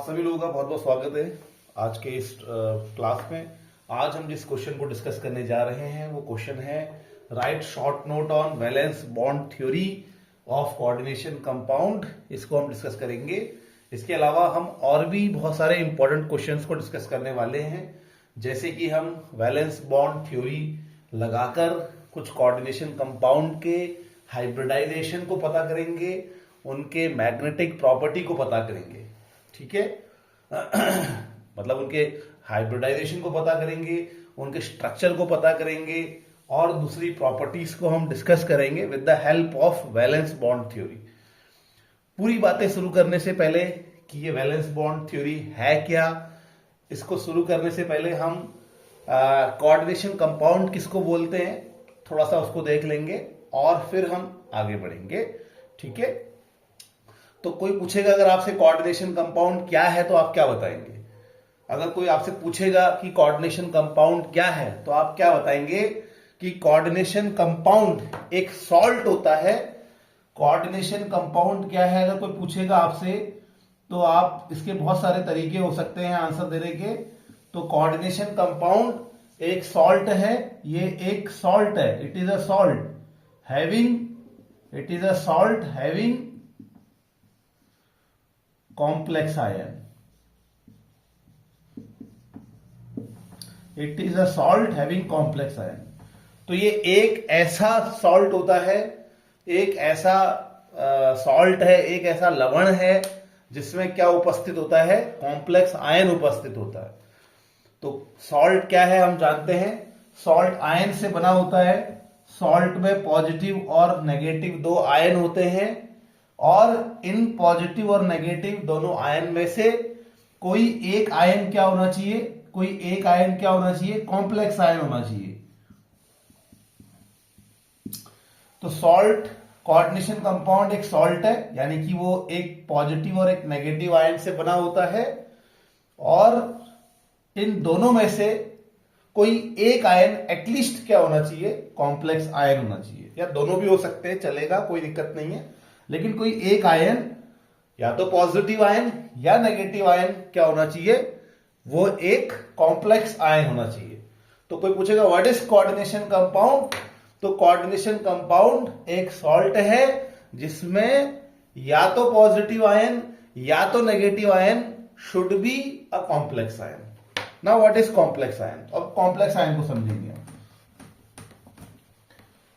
आप सभी लोगों का बहुत बहुत स्वागत है आज के इस क्लास में। आज हम जिस क्वेश्चन को डिस्कस करने जा रहे हैं वो क्वेश्चन है right short note on valence bond theory of coordination compound. इसको हम डिस्कस करेंगे। इसके अलावा हम और भी बहुत सारे इंपॉर्टेंट क्वेश्चंस को डिस्कस करने वाले हैं, जैसे कि हम वैलेंस बॉन्ड थ्योरी लगाकर कुछ कोऑर्डिनेशन कंपाउंड के हाइब्रिडाइजेशन को पता करेंगे, उनके मैग्नेटिक प्रॉपर्टी को पता करेंगे। ठीक है मतलब उनके हाइब्रिडाइजेशन को पता करेंगे, उनके स्ट्रक्चर को पता करेंगे और दूसरी प्रॉपर्टीज को हम डिस्कस करेंगे with the help of valence bond theory. पूरी बातें शुरू करने से पहले कि ये वैलेंस बॉन्ड थ्योरी है क्या, इसको शुरू करने से पहले हम कोऑर्डिनेशन कंपाउंड किसको बोलते हैं थोड़ा सा उसको देख लेंगे और फिर हम आगे बढ़ेंगे। ठीक है, तो कोई पूछेगा अगर आपसे कोऑर्डिनेशन कंपाउंड क्या है तो आप क्या बताएंगे? अगर कोई आपसे पूछेगा कि कोऑर्डिनेशन कंपाउंड क्या है तो आप क्या बताएंगे कि कोऑर्डिनेशन कंपाउंड एक सॉल्ट होता है। कोऑर्डिनेशन कंपाउंड क्या है अगर कोई पूछेगा आपसे तो आप इसके बहुत सारे तरीके हो सकते हैं आंसर देने के। तो कोऑर्डिनेशन कंपाउंड एक सॉल्ट है, ये एक सॉल्ट है, it is a salt having complex ion. It is a salt having complex ion. तो ये एक ऐसा सॉल्ट होता है, एक ऐसा सॉल्ट है, एक ऐसा लवण है जिसमें क्या उपस्थित होता है, कॉम्प्लेक्स आयन उपस्थित होता है। तो सॉल्ट क्या है हम जानते हैं, सॉल्ट आयन से बना होता है। सॉल्ट में पॉजिटिव और नेगेटिव दो आयन होते हैं और इन पॉजिटिव और नेगेटिव दोनों आयन में से कोई एक आयन क्या होना चाहिए, कोई एक आयन क्या होना चाहिए, कॉम्प्लेक्स आयन होना चाहिए। तो सॉल्ट कोऑर्डिनेशन कंपाउंड एक सॉल्ट है, यानी कि वो एक पॉजिटिव और एक नेगेटिव आयन से बना होता है और इन दोनों में से कोई एक आयन एटलीस्ट क्या होना चाहिए, कॉम्प्लेक्स आयन होना चाहिए, या दोनों भी हो सकते हैं, चलेगा, कोई दिक्कत नहीं है। लेकिन कोई एक आयन या तो पॉजिटिव आयन या नेगेटिव आयन क्या होना चाहिए, वो एक कॉम्प्लेक्स आयन होना चाहिए। तो कोई पूछेगा व्हाट इज कोऑर्डिनेशन कंपाउंड, तो कोऑर्डिनेशन कंपाउंड एक सॉल्ट है जिसमें या तो पॉजिटिव आयन या तो negative ion should be a complex ion. Now what is complex ion, अब कॉम्प्लेक्स आयन को समझेंगे।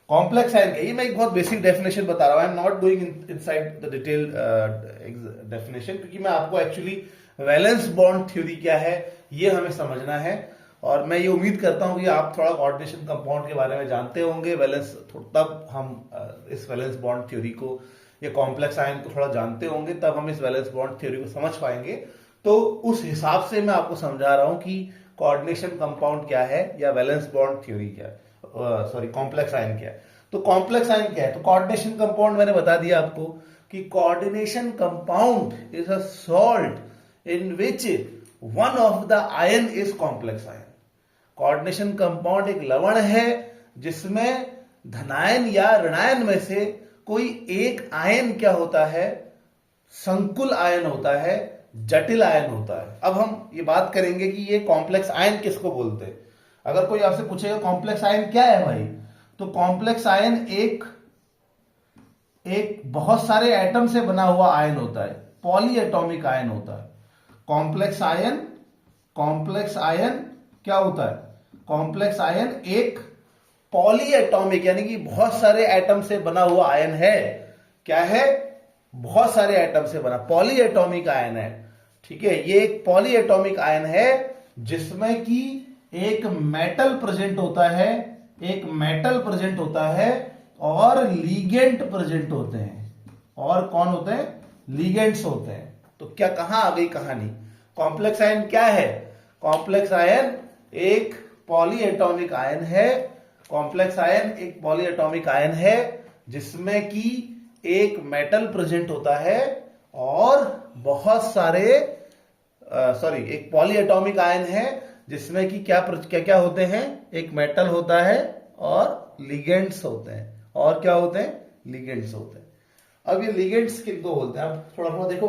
कॉम्प्लेक्स आयन ये मैं एक बहुत बेसिक डेफिनेशन बता रहा हूं, I am not going inside the detail definition, क्योंकि मैं आपको एक्चुअली वैलेंस बॉन्ड थ्योरी क्या है ये हमें समझना है। और मैं ये उम्मीद करता हूं कि आप थोड़ा कोऑर्डिनेशन कंपाउंड के बारे में जानते होंगे, वैलेंस तब हम इस वैलेंस बॉन्ड थ्योरी को या कॉम्प्लेक्स आयन को थोड़ा जानते होंगे, तब हम इस वैलेंस बॉन्ड थ्योरी को समझ पाएंगे। तो उस हिसाब से मैं आपको समझा रहा हूं कि कोऑर्डिनेशन कंपाउंड क्या है या वैलेंस बॉन्ड थ्योरी क्या है, सॉरी कॉम्प्लेक्स आयन क्या है। तो कॉम्प्लेक्स आयन क्या है, तो कोऑर्डिनेशन कंपाउंड मैंने बता दिया आपको कि coordination compound is a salt in which one of the ion is complex ion. Coordination compound एक लवण है जिसमें धनायन या ऋणायन में से कोई एक आयन क्या होता है, संकुल आयन होता है, जटिल आयन होता है। अब हम ये बात करेंगे कि ये कॉम्प्लेक्स आयन किसको बोलते हैं। अगर कोई आपसे पूछेगा कॉम्प्लेक्स आयन क्या है भाई, तो कॉम्प्लेक्स आयन एक बहुत सारे एटम से बना हुआ आयन होता है, पॉली एटॉमिक आयन होता है। कॉम्प्लेक्स आयन क्या होता है, कॉम्प्लेक्स आयन एक पॉली एटॉमिक यानी कि बहुत सारे एटम से बना हुआ आयन है। क्या है, बहुत सारे एटम से बना, पॉली एटॉमिक आयन है। ठीक है, ये एक पॉली एटॉमिक आयन है जिसमें कि एक मेटल प्रेजेंट होता है, एक मेटल प्रेजेंट होता है और लीगेंट प्रेजेंट होते हैं। और कौन होते हैं, लीगेंट्स होते हैं। तो क्या कहां आ गई कहानी, कॉम्प्लेक्स आयन क्या है, कॉम्प्लेक्स आयन एक पॉली एटॉमिक आयन है। कॉम्प्लेक्स आयन एक पॉली एटॉमिक आयन है जिसमें कि एक मेटल प्रेजेंट होता है और बहुत सारे एक पॉली एटॉमिक आयन है जिसमें कि क्या क्या क्या होते हैं, एक मेटल होता है और लिगेंड्स होते हैं। और क्या होते हैं, लिगेंड्स होते हैं। अब ये लिगेंड्स किनको बोलते हैं, अब थोड़ा थोड़ा देखो,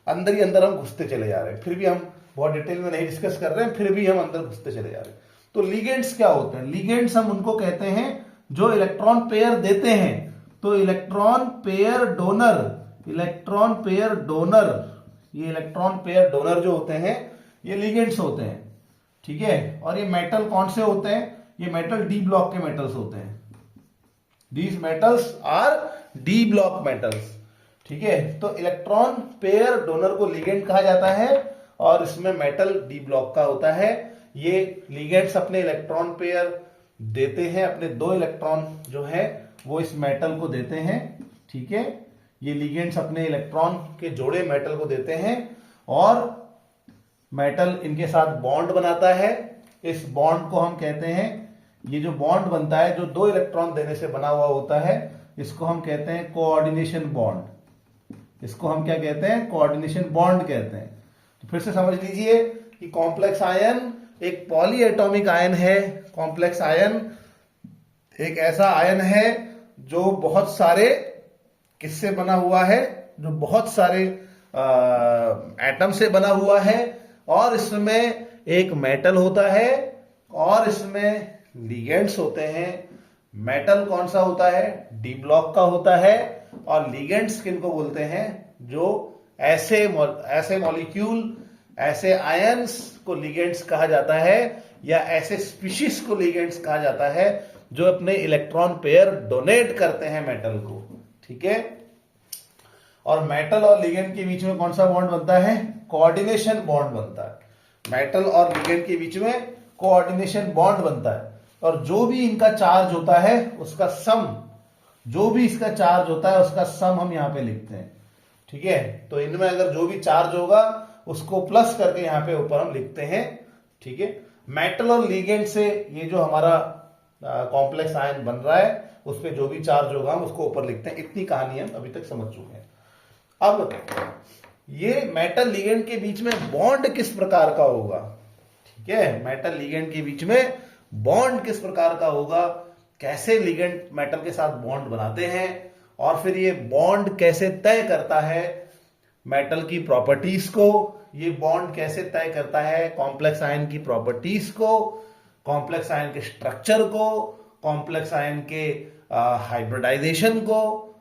अंदर ही अंदर हम घुसते चले जा रहे हैं, फिर भी हम बहुत डिटेल में नहीं डिस्कस कर रहे हैं, फिर भी हम अंदर घुसते चले जा रहे हैं। तो लिगेंड्स क्या होते हैं? लिगेंड्स हम उनको कहते हैं जो इलेक्ट्रॉन पेयर देते हैं। तो electron pair donor, electron pair donor, ये इलेक्ट्रॉन पेयर डोनर जो होते हैं ये लिगेंड्स होते हैं, ठीक है। और ये मेटल कौन से होते हैं? ये मेटल डी ब्लॉक के मेटल्स होते हैं। These metals R D block metals, ठीक है। तो इलेक्ट्रॉन पेयर डोनर को लिगेंड कहा जाता है और इसमें मेटल डी ब्लॉक का होता है। ये लिगेंड्स अपने इलेक्ट्रॉन पेयर देते हैं, अपने 2 इलेक्ट्रॉन जो है वो इस मेटल को देते हैं, ठीक है। ये लिगेंड्स अपने इलेक्ट्रॉन के जोड़े मेटल को देते हैं और मेटल इनके साथ बॉन्ड बनाता है। इस बॉन्ड को हम कहते हैं, ये जो बॉन्ड बनता है जो 2 इलेक्ट्रॉन देने से बना हुआ होता है, इसको हम कहते हैं कोऑर्डिनेशन बॉन्ड। इसको हम क्या कहते हैं? कोऑर्डिनेशन बॉन्ड कहते हैं। तो फिर से समझ लीजिए कि कॉम्प्लेक्स आयन एक पॉली एटॉमिक आयन है। कॉम्प्लेक्स आयन एक ऐसा आयन है जो बहुत सारे किससे बना हुआ है? जो बहुत सारे एटम से बना हुआ है और इसमें एक मेटल होता है और इसमें लिगेंड्स होते हैं। मेटल कौन सा होता है? डी ब्लॉक का होता है। और लिगेंड्स किनको बोलते हैं? जो ऐसे मॉलिक्यूल, ऐसे आयंस को लिगेंड्स कहा जाता है या ऐसे स्पीशीज को लिगेंड्स कहा जाता है जो अपने इलेक्ट्रॉन पेयर डोनेट करते हैं मेटल को, ठीक है। और मेटल और लिगेंड के बीच में कौन सा बॉन्ड बनता है? कोऑर्डिनेशन बॉन्ड बनता है। मेटल और लिगेंड के बीच में कोऑर्डिनेशन बॉन्ड बनता है और जो भी इनका चार्ज होता है उसका सम, जो भी इसका चार्ज होता है उसका सम हम यहां पे लिखते हैं, ठीक है। तो इनमें अगर जो भी चार्ज होगा उसको प्लस करके यहां पे ऊपर हम लिखते हैं, ठीक है। मेटल और लिगेंड से ये जो हमारा कॉम्प्लेक्स आयन बन रहा है उस पर जो भी चार्ज होगा हम उसको ऊपर लिखते हैं। इतनी कहानी हम अभी तक समझ चुके हैं। अब ये मेटल लिगेंड के बीच में बॉन्ड किस प्रकार का होगा, ठीक है। मेटल लिगेंड के बीच में बॉन्ड किस प्रकार का होगा, कैसे लिगेंड मेटल के साथ बॉन्ड बनाते हैं और फिर ये बॉन्ड कैसे तय करता है मेटल की प्रॉपर्टीज को, ये बॉन्ड कैसे तय करता है कॉम्प्लेक्स आयन की प्रॉपर्टीज को, कॉम्प्लेक्स आयन के स्ट्रक्चर को, कॉम्प्लेक्स आयन के हाइब्रिडाइजेशन को,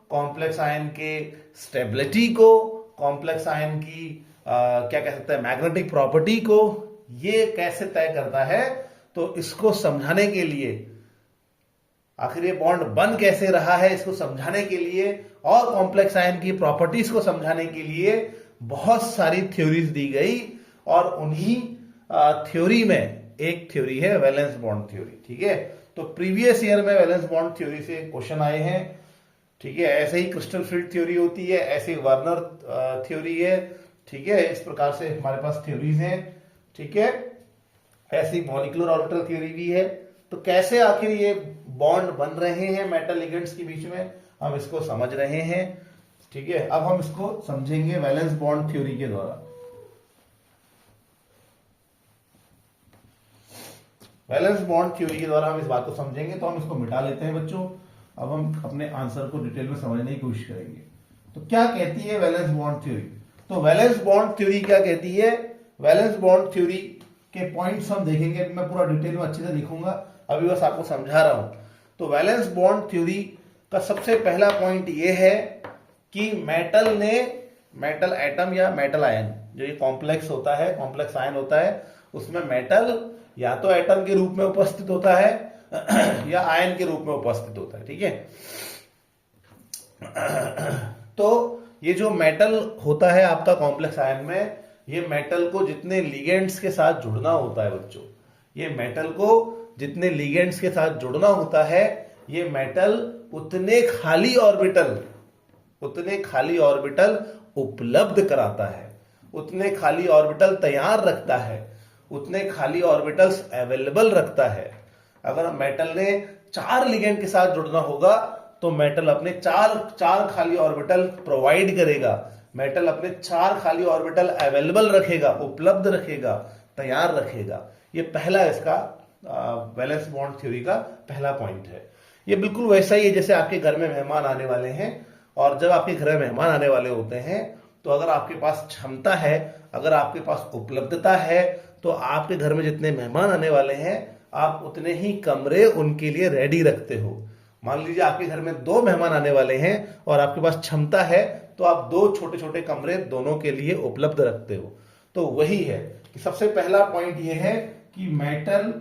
कॉम्प्लेक्स आयन के स्टेबिलिटी को, कॉम्प्लेक्स आयन की क्या कह सकते हैं मैग्नेटिक प्रॉपर्टी को, ये कैसे तय करता है। तो इसको समझाने के लिए, आखिर ये बॉन्ड बन कैसे रहा है इसको समझाने के लिए और कॉम्प्लेक्स आयन की प्रॉपर्टीज को समझाने के लिए बहुत सारी थ्योरीज दी गई और उन्हीं थ्योरी में एक थ्योरी है वैलेंस बॉन्ड थ्योरी, ठीक है। तो प्रीवियस ईयर में वैलेंस बॉन्ड थ्योरी से क्वेश्चन आए हैं, ठीक है। ऐसे ही क्रिस्टल फील्ड थ्योरी होती है, ऐसे वर्नर थ्योरी है, ठीक है। इस प्रकार से हमारे पास थ्योरीज हैं, ठीक है। ऐसी मॉलिक्यूलर ऑर्बिटल थ्योरी भी है। तो कैसे आखिर ये बॉन्ड बन रहे हैं मेटल लिगेंड्स के बीच में, हम इसको समझ रहे हैं, ठीक है। अब हम इसको समझेंगे वैलेंस बॉन्ड थ्योरी के द्वारा। वैलेंस बॉन्ड थ्योरी के द्वारा हम इस बात को समझेंगे। तो हम इसको मिटा लेते हैं बच्चों। अब हम अपने आंसर को डिटेल में समझने की कोशिश करेंगे। तो क्या कहती है वैलेंस बॉन्ड थ्योरी? तो वैलेंस बॉन्ड थ्योरी क्या कहती है? वैलेंस बॉन्ड थ्योरी के पॉइंट्स हम देखेंगे। मैं पूरा डिटेल में अच्छे से लिखूंगा, अभी बस आपको समझा रहा हूं। तो वैलेंस बॉन्ड थ्योरी का सबसे पहला पॉइंट यह है कि मेटल एटम या मेटल आयन, जो ये कॉम्प्लेक्स होता है, कॉम्प्लेक्स आयन होता है, उसमें मेटल या तो एटम के रूप में उपस्थित होता है या आयन के रूप में उपस्थित होता है, ठीक है। तो ये जो मेटल होता है आपका कॉम्प्लेक्स आयन में, ये मेटल को जितने लिगेंड्स के साथ जुड़ना होता है बच्चों, ये मेटल को जितने लिगेंड्स के साथ जुड़ना होता है, ये मेटल उतने खाली ऑर्बिटल उपलब्ध कराता है, उतने खाली ऑर्बिटल तैयार रखता है, उतने खाली ऑर्बिटल्स अवेलेबल रखता है। अगर मेटल ने 4 लिगेंड के साथ जुड़ना होगा तो मेटल अपने चार खाली ऑर्बिटल प्रोवाइड करेगा, मेटल अपने 4 खाली ऑर्बिटल अवेलेबल रखेगा, उपलब्ध रखेगा, तैयार रखेगा। ये पहला इसका वैलेंस बॉन्ड थ्योरी का पहला पॉइंट है। ये बिल्कुल वैसा ही है जैसे आपके घर में मेहमान आने वाले हैं, और जब आपके घर में मेहमान आने वाले होते हैं तो अगर आपके पास क्षमता है, अगर आपके पास उपलब्धता है, तो आपके घर में जितने मेहमान आने वाले हैं आप उतने ही कमरे उनके लिए रेडी रखते हो। मान लीजिए आपके घर में 2 मेहमान आने वाले हैं और आपके पास क्षमता है, तो आप 2 छोटे छोटे कमरे दोनों के लिए उपलब्ध रखते हो। तो वही है कि सबसे पहला पॉइंट यह है कि metal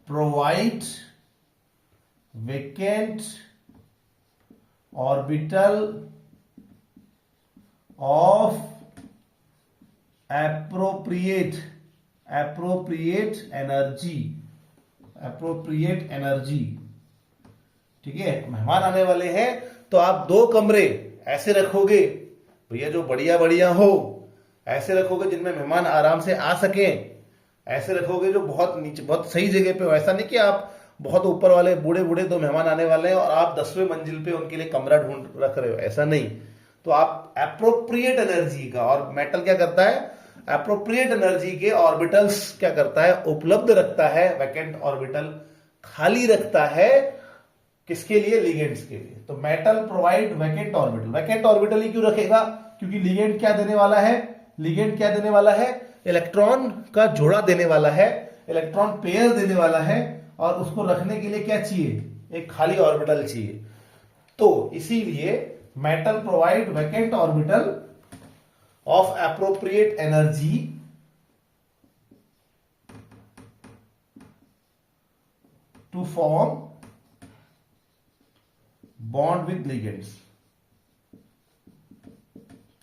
provide vacant orbital of appropriate energy. ठीक है, मेहमान आने वाले हैं तो आप 2 कमरे ऐसे रखोगे भैया जो बढ़िया बढ़िया हो, ऐसे रखोगे जिनमें मेहमान आराम से आ सकें, ऐसे रखोगे जो बहुत नीचे बहुत सही जगह पे हो। ऐसा नहीं कि आप बहुत ऊपर वाले बूढ़े बूढ़े 2 मेहमान आने वाले हैं और आप 10वें मंजिल पे उनके लिए कमरा ढूंढ रख रहे हो, ऐसा नहीं। तो आप एप्रोप्रिएट एनर्जी का, और मेटल क्या करता है, एप्रोप्रिएट एनर्जी के ऑर्बिटल्स क्या करता है, उपलब्ध रखता है, वैकेंट ऑर्बिटल खाली रखता है, किसके लिए, लिगेंड्स के लिए। तो metal provide vacant orbital. Vacant orbital ही क्यों रखेगा, क्योंकि लिगेंड क्या देने वाला है, लिगेंड क्या देने वाला है, इलेक्ट्रॉन का जोड़ा देने वाला है, इलेक्ट्रॉन पेयर देने वाला है, और उसको रखने के लिए क्या चाहिए, एक खाली ऑर्बिटल चाहिए। तो इसीलिए metal provide vacant orbital of appropriate energy to form bond with ligands.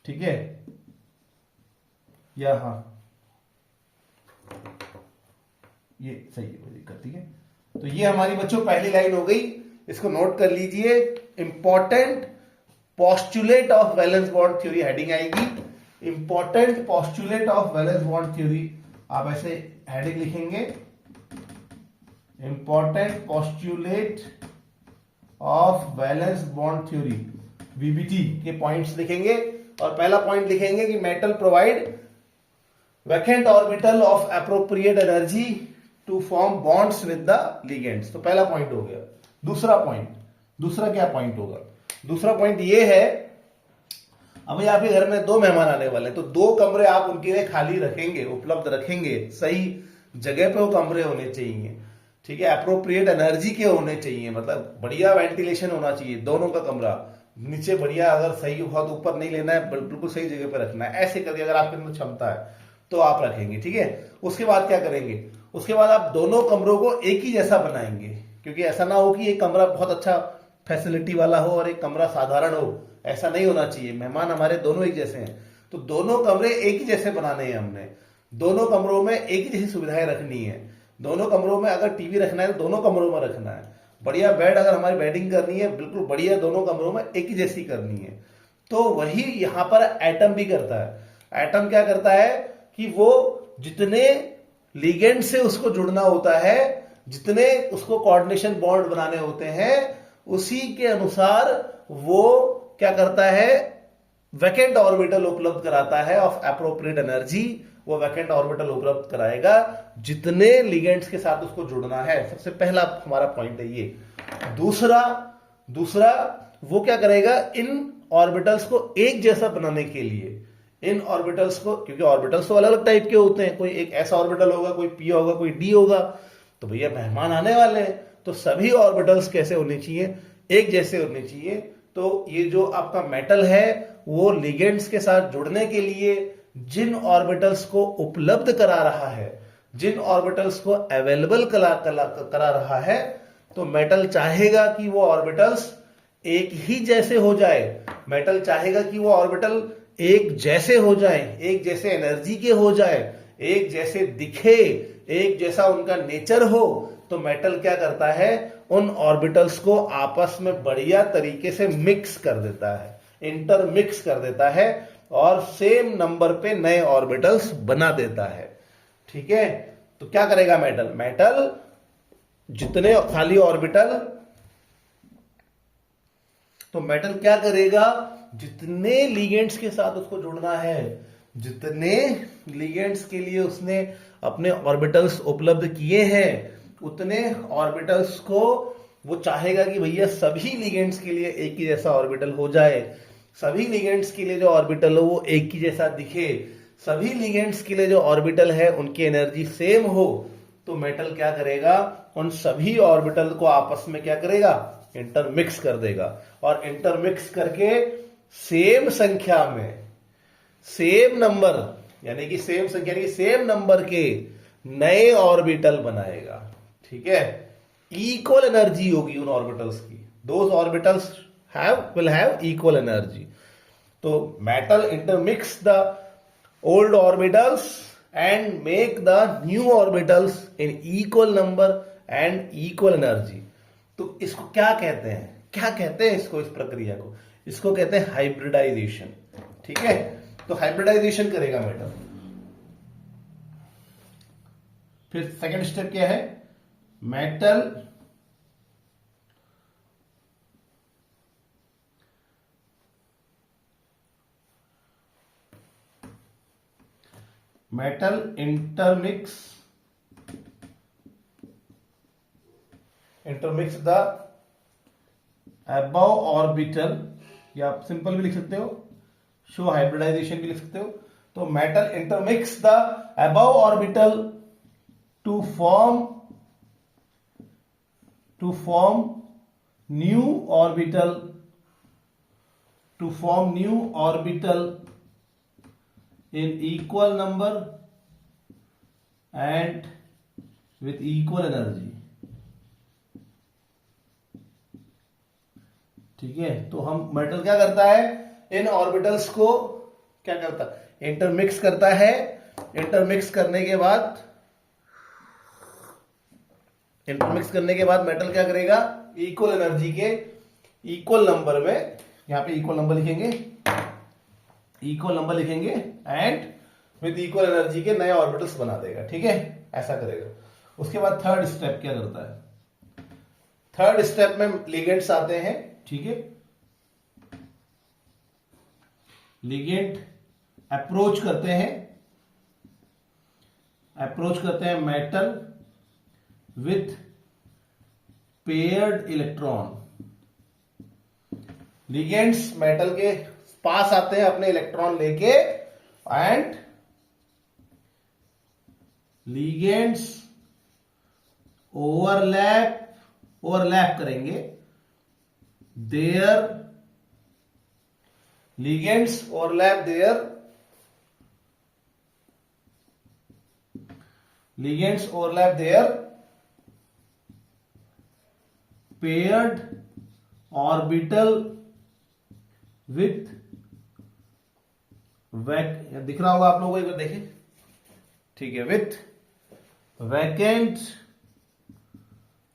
ठीक है, यहां ये सही है, कोई दिक्कत नहीं है। तो ये हमारी बच्चों पहली लाइन हो गई, इसको नोट कर लीजिए। Important postulate of valence bond theory heading आएगी, important postulate of valence bond theory. आप ऐसे हेडिंग लिखेंगे, important postulate of valence bond theory, VBT के पॉइंट्स लिखेंगे। और पहला पॉइंट लिखेंगे कि metal provide vacant orbital of appropriate energy to form bonds with the ligands. तो पहला पॉइंट हो गया। दूसरा पॉइंट, दूसरा क्या पॉइंट होगा, दूसरा पॉइंट ये है, अभी आपके घर में 2 मेहमान आने वाले हैं, तो 2 कमरे आप उनके लिए खाली रखेंगे, उपलब्ध रखेंगे, सही जगह पे वो कमरे होने चाहिए। ठीक है, एप्रोप्रिएट एनर्जी के होने चाहिए, मतलब बढ़िया वेंटिलेशन होना चाहिए दोनों का कमरा, नीचे बढ़िया, अगर सही बहुत ऊपर नहीं लेना है, बिल्कुल सही जगह पे रखना है। ऐसे करके अगर आपके अंदर क्षमता है तो आप रखेंगे। ठीक है, उसके बाद क्या करेंगे, उसके बाद आप दोनों कमरों को एक ही जैसा बनाएंगे, क्योंकि ऐसा ना हो कि एक कमरा बहुत अच्छा फैसिलिटी वाला हो और एक कमरा साधारण हो, ऐसा नहीं होना चाहिए। मेहमान हमारे दोनों एक जैसे हैं, तो दोनों कमरे एक ही जैसे बनाने हैं हमने, दोनों कमरों में एक ही जैसी सुविधाएं रखनी है। दोनों कमरों में अगर टीवी रखना है तो दोनों कमरों में रखना है, बढ़िया बेड अगर हमारी बेडिंग करनी है बिल्कुल बढ़िया दोनों कमरों में एक ही जैसी करनी है। तो वही यहां पर एटम भी करता है। एटम क्या करता है कि वो जितने लिगेंड से उसको जुड़ना होता है, जितने उसको कोऑर्डिनेशन बॉन्ड बनाने होते हैं, उसी के अनुसार वो क्या करता है, वैकेंट ऑर्बिटल उपलब्ध कराता है ऑफ एप्रोप्रिएट एनर्जी। वो वैकेंट ऑर्बिटल उपलब्ध कराएगा जितने लिगेंड्स के साथ उसको जुड़ना है। सबसे पहला हमारा पॉइंट है ये। दूसरा वो क्या करेगा, इन ऑर्बिटल्स को एक जैसा बनाने के लिए, इन ऑर्बिटल्स को, क्योंकि ऑर्बिटल्स तो अलग अलग टाइप के होते हैं, कोई एक ऐसा ऑर्बिटल होगा, कोई पी होगा, कोई डी होगा। तो भैया मेहमान आने वाले हैं तो सभी ऑर्बिटल्स कैसे होने चाहिए, एक जैसे होने चाहिए। तो ये जो आपका मेटल है वो लिगेंड्स के साथ जुड़ने के लिए जिन ऑर्बिटल्स को उपलब्ध करा रहा है, जिन ऑर्बिटल्स को अवेलेबल करा रहा है, तो मेटल चाहेगा कि वो ऑर्बिटल्स एक ही जैसे हो जाए। मेटल चाहेगा कि वो ऑर्बिटल एक जैसे हो जाए, एक जैसे एनर्जी के हो जाए, एक जैसे दिखे, एक जैसा उनका नेचर हो। तो मेटल क्या करता है, उन ऑर्बिटल्स को आपस में बढ़िया तरीके से मिक्स कर देता है, इंटरमिक्स कर देता है और सेम नंबर पे नए ऑर्बिटल्स बना देता है। ठीक है, तो क्या करेगा मेटल जितने खाली ऑर्बिटल, तो मेटल क्या करेगा, जितने लिगेंड्स के साथ उसको जुड़ना है, जितने लिगेंड्स के लिए उसने अपने ऑर्बिटल्स उपलब्ध किए हैं, उतने ऑर्बिटल्स को वो चाहेगा कि भैया सभी लिगेंड्स के लिए एक ही जैसा ऑर्बिटल हो जाए। सभी लिगेंड्स के लिए जो ऑर्बिटल हो वो एक ही जैसा दिखे, सभी लिगेंड्स के लिए जो ऑर्बिटल है उनकी एनर्जी सेम हो, तो मेटल क्या करेगा, उन सभी ऑर्बिटल को आपस में क्या करेगा, इंटरमिक्स कर देगा। और इंटरमिक्स करके सेम संख्या में, सेम नंबर, यानी कि सेम संख्या यानी कि सेम नंबर के नए ऑर्बिटल बनाएगा। ठीक है, इक्वल एनर्जी होगी उन ऑर्बिटल्स की, those orbitals will have equal energy. तो metal intermix the old orbitals and make the new orbitals in equal number and equal energy. तो इसको क्या कहते हैं, क्या कहते हैं इसको, इस प्रक्रिया को, इसको कहते हैं हाइब्रिडाइजेशन। ठीक है, तो हाइब्रिडाइजेशन करेगा मेटल। फिर सेकंड स्टेप क्या है, metal intermix the above orbital, या आप सिंपल भी लिख सकते हो, शो हाइब्रिडाइजेशन भी लिख सकते हो। तो metal intermix the above orbital to form new orbital in equal number and with equal energy। ठीक है, तो हम मेटल क्या करता है, इन ऑर्बिटल्स को क्या करता है, इंटरमिक्स करता है। इंटरमिक्स करने के बाद मेटल क्या करेगा, इक्वल एनर्जी के इक्वल नंबर में, यहां पे इक्वल नंबर लिखेंगे एंड विद इक्वल एनर्जी के नए ऑर्बिटल्स बना देगा। ठीक है, ऐसा करेगा। उसके बाद थर्ड स्टेप क्या करता है, थर्ड स्टेप में लिगेंड्स आते हैं। ठीक है, लिगेंड अप्रोच करते हैं metal with paired electron. Ligands metal के पास आते हैं अपने इलेक्ट्रॉन लेके एंड लिगेंड्स ओवरलैप करेंगे देयर पेयर्ड ऑर्बिटल विथ दिख रहा होगा आप लोगों को, एक बार देखें। ठीक है, with vacant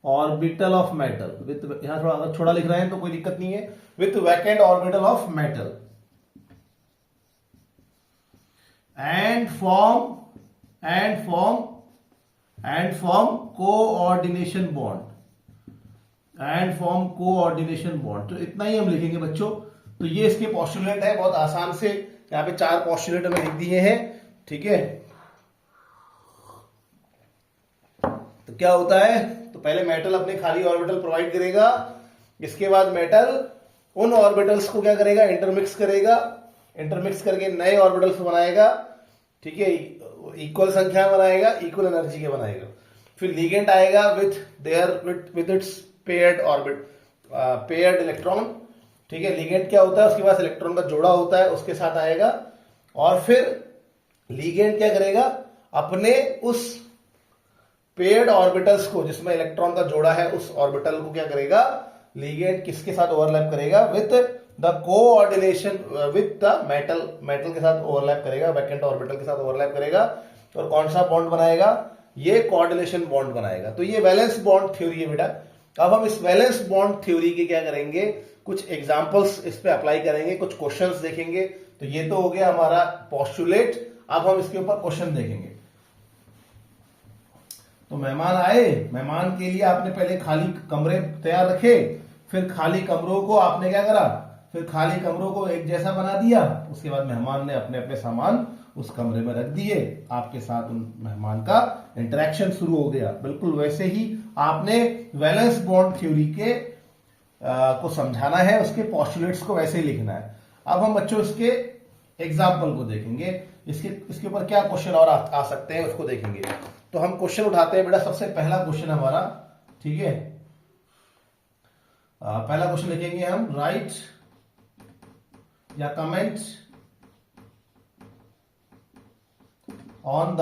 orbital of metal, with, यहां थोड़ा अगर छोटा लिख रहे हैं तो कोई दिक्कत नहीं है, with vacant orbital of metal and form coordination bond. तो इतना ही हम लिखेंगे बच्चों। तो ये इसके पोस्टुलेट है, बहुत आसान से, यहाँ पे 4 पोस्टुलेट हमें लिख दिए हैं। ठीक है, तो क्या होता है, तो पहले मेटल अपने खाली ऑर्बिटल प्रोवाइड करेगा, इसके बाद मेटल उन ऑर्बिटल्स को क्या करेगा, इंटरमिक्स करके नए ऑर्बिटल्स बनाएगा। ठीक है, इक्वल संख्या बनाएगा, इक्वल एनर्जी के बनाएगा। फिर लिगेंड आएगा विथ इट्स पेयर्ड इलेक्ट्रॉन। ठीक है, लिगेंड क्या होता है, उसके पास इलेक्ट्रॉन का जोड़ा होता है, उसके साथ आएगा। और फिर लिगेंड क्या करेगा, अपने उस पेयर्ड ऑर्बिटल्स को जिसमें इलेक्ट्रॉन का जोड़ा है, उस ऑर्बिटल को क्या करेगा, लिगेंड किसके साथ ओवरलैप करेगा, with the coordination with the metal के साथ ओवरलैप करेगा, वैकेंट ऑर्बिटल के साथ ओवरलैप करेगा। और कौन सा बॉन्ड बनाएगा, ये कोऑर्डिनेशन बॉन्ड बनाएगा। तो ये वैलेंस बॉन्ड थ्योरी है बेटा। अब हम इस वैलेंस बॉन्ड थ्योरी के क्या करेंगे, कुछ एग्जांपल्स इस पे अप्लाई करेंगे, कुछ क्वेश्चंस देखेंगे। तो ये तो हो गया हमारा पोस्टुलेट। अब हम इसके ऊपर क्वेश्चन देखेंगे। तो मेहमान आए, मेहमान के लिए आपने पहले खाली कमरे तैयार रखे, फिर खाली कमरों को आपने क्या करा, फिर खाली कमरों को एक जैसा बना दिया। उसके बाद मेहमान ने अपने अपने सामान उस कमरे में रख दिए, आपके साथ उन मेहमान का इंटरेक्शन शुरू हो गया। बिल्कुल वैसे ही आपने वैलेंस बॉन्ड थ्योरी के को समझाना है, उसके पोस्टुलेट्स को वैसे ही लिखना है। अब हम बच्चों इसके एग्जाम्पल को देखेंगे, इसके ऊपर क्या क्वेश्चन और आ सकते हैं उसको देखेंगे। तो हम क्वेश्चन उठाते हैं बेटा, सबसे पहला क्वेश्चन हमारा, ठीक है। पहला क्वेश्चन लिखेंगे हम, राइट या कमेंट ऑन द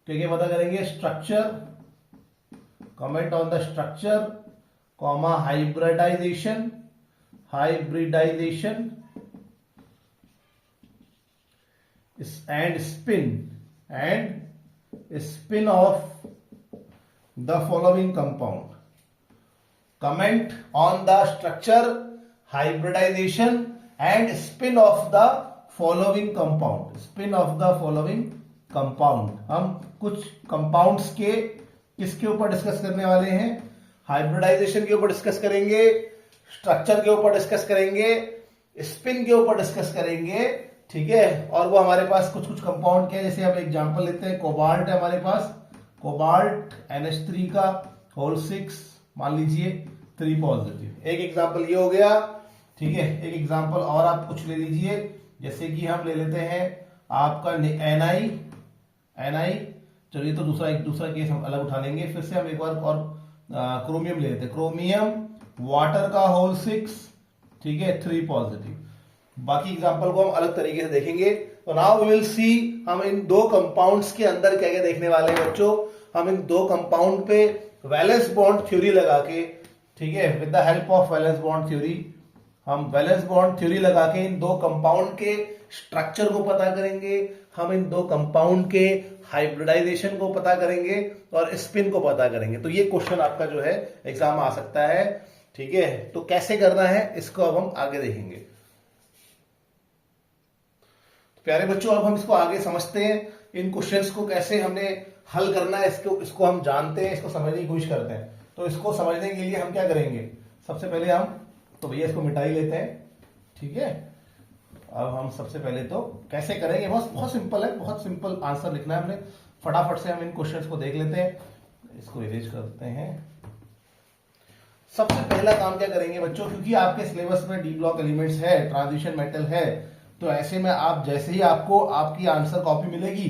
क्या पता करेंगे, structure, comment on the structure comma hybridization and spin of the following compound. Comment on the structure, hybridization and spin of the following compound. हम कुछ कंपाउंड्स के किसके ऊपर डिस्कस करने वाले हैं, हाइब्रिडाइजेशन के ऊपर डिस्कस करेंगे, स्ट्रक्चर के ऊपर डिस्कस करेंगे, स्पिन के ऊपर डिस्कस करेंगे, ठीक है। और वो हमारे पास कुछ कंपाउंड के, जैसे हम एग्जांपल लेते हैं, कोबाल्ट है हमारे पास, कोबाल्ट NH3 का होल 6 मान लीजिए 3 पॉजिटिव, एक एग्जांपल ये हो गया, ठीक है। एक एग्जांपल और आप कुछ ले लीजिए, जैसे कि हम ले लेते हैं आपका NI, चलिए तो दूसरा केस हम अलग उठा लेंगे, फिर से हम एक बार और क्रोमियम ले लेते हैं, क्रोमियम वाटर का होल 6, ठीक है, 3 पॉजिटिव। बाकी एग्जांपल को हम अलग तरीके से देखेंगे। तो नाउ वी विल सी, हम इन दो कंपाउंड्स के अंदर क्या क्या देखने वाले हैं बच्चों। हम इन दो कंपाउंड पे वैलेंस बॉन्ड थ्योरी लगा के, ठीक है, with the help of valence bond theory, हम वैलेंस बॉन्ड थ्योरी लगा के इन दो कंपाउंड के स्ट्रक्चर को पता करेंगे, हम इन दो कंपाउंड के हाइब्रिडाइजेशन को पता करेंगे और स्पिन को पता करेंगे। तो ये क्वेश्चन आपका जो है एग्जाम आ सकता है, ठीक है। तो कैसे करना है इसको अब हम आगे देखेंगे। तो प्यारे बच्चों, अब हम इसको आगे समझते हैं, इन क्वेश्चंस को कैसे हमने हल करना है, इसको हम जानते हैं, इसको समझने की कोशिश करते हैं। तो इसको समझने के लिए हम क्या करेंगे, सबसे पहले हम तो भैया इसको मिटा ही लेते हैं, ठीक है। अब हम सबसे पहले तो कैसे करेंगे, बहुत सिंपल है, बहुत सिंपल आंसर लिखना है हमने। फटाफट से हम इन क्वेश्चंस को देख लेते हैं, इसको इरेज करते हैं। सबसे पहला काम क्या करेंगे बच्चों, क्योंकि आपके सिलेबस में डी ब्लॉक एलिमेंट्स है, ट्रांजिशन मेटल है, तो ऐसे में आप जैसे ही आपको आपकी आंसर कॉपी मिलेगी,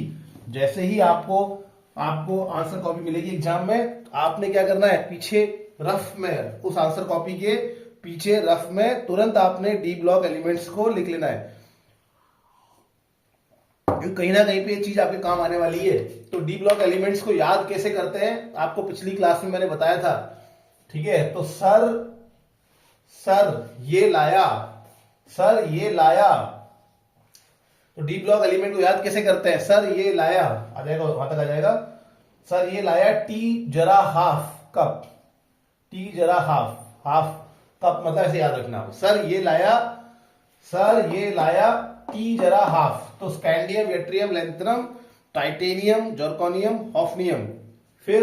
जैसे ही आपको आंसर कॉपी मिलेगी एग्जाम में, आपने क्या करना है, पीछे रफ में, उस आंसर कॉपी के पीछे रफ में तुरंत आपने डी ब्लॉक एलिमेंट्स को लिख लेना है, क्योंकि कहीं ना कहीं पे ये चीज आपके काम आने वाली है। तो डी ब्लॉक एलिमेंट्स को याद कैसे करते हैं, आपको पिछली क्लास में मैंने बताया था, ठीक है। तो सर ये लाया, तो डी ब्लॉक एलिमेंट को याद कैसे करते हैं, सर ये लाया, आ जाएगा, वहां तक आ जाएगा, सर ये लाया टी जरा हाफ कप, टी जरा हाफ कप, मतलब ऐसे याद रखना, सर ये लाया टी जरा हाफ। तो scandium, yttrium, lanthanum, titanium, zirconium, hafnium, फिर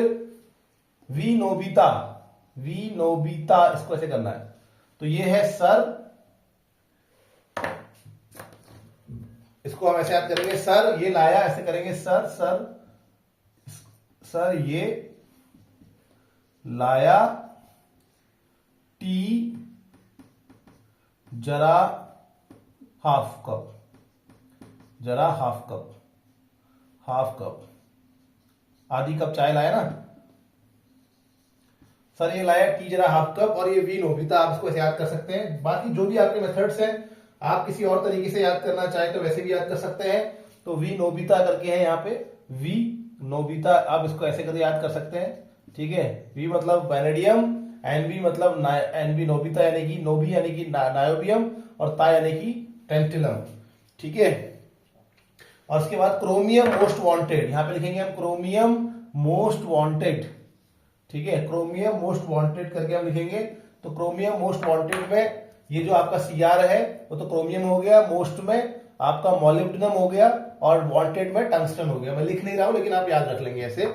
वी नोबिता, इसको ऐसे करना है। तो ये है सर, इसको हम ऐसे याद करेंगे, सर ये लाया, ऐसे करेंगे, सर ये लाया टी जरा हाफ कप, आधी कप चाय लाया ना, सर ये लाया टी जरा हाफ कप, और ये वी नोबिता, आप इसको ऐसे याद कर सकते हैं। बाकी जो भी आपके मेथड्स हैं, आप किसी और तरीके से याद करना चाहे तो वैसे भी याद कर सकते हैं। तो वी नोबिता करके है यहाँ पे, वी नोबिता, आप इसको ऐसे करके याद कर सकते हैं, ठीक है। वी मतलब वैनेडियम, एनबी मतलब एनबी नोबिता, यानी कि नोबी यानी कि नायोबियम, और ता यानी कि टेंटिलम, ठीक है। और उसके बाद क्रोमियम मोस्ट वांटेड, यहां पे लिखेंगे हम क्रोमियम मोस्ट वांटेड, ठीक है, क्रोमियम मोस्ट वांटेड करके हम लिखेंगे। तो क्रोमियम मोस्ट वांटेड में ये जो आपका सीआर है वो तो क्रोमियम हो गया, मोस्ट में आपका मोलिब्डेनम हो गया, और वांटेड में टंगस्टन हो गया। मैं लिख नहीं रहा हूं, लेकिन आप याद रख लेंगे ऐसे,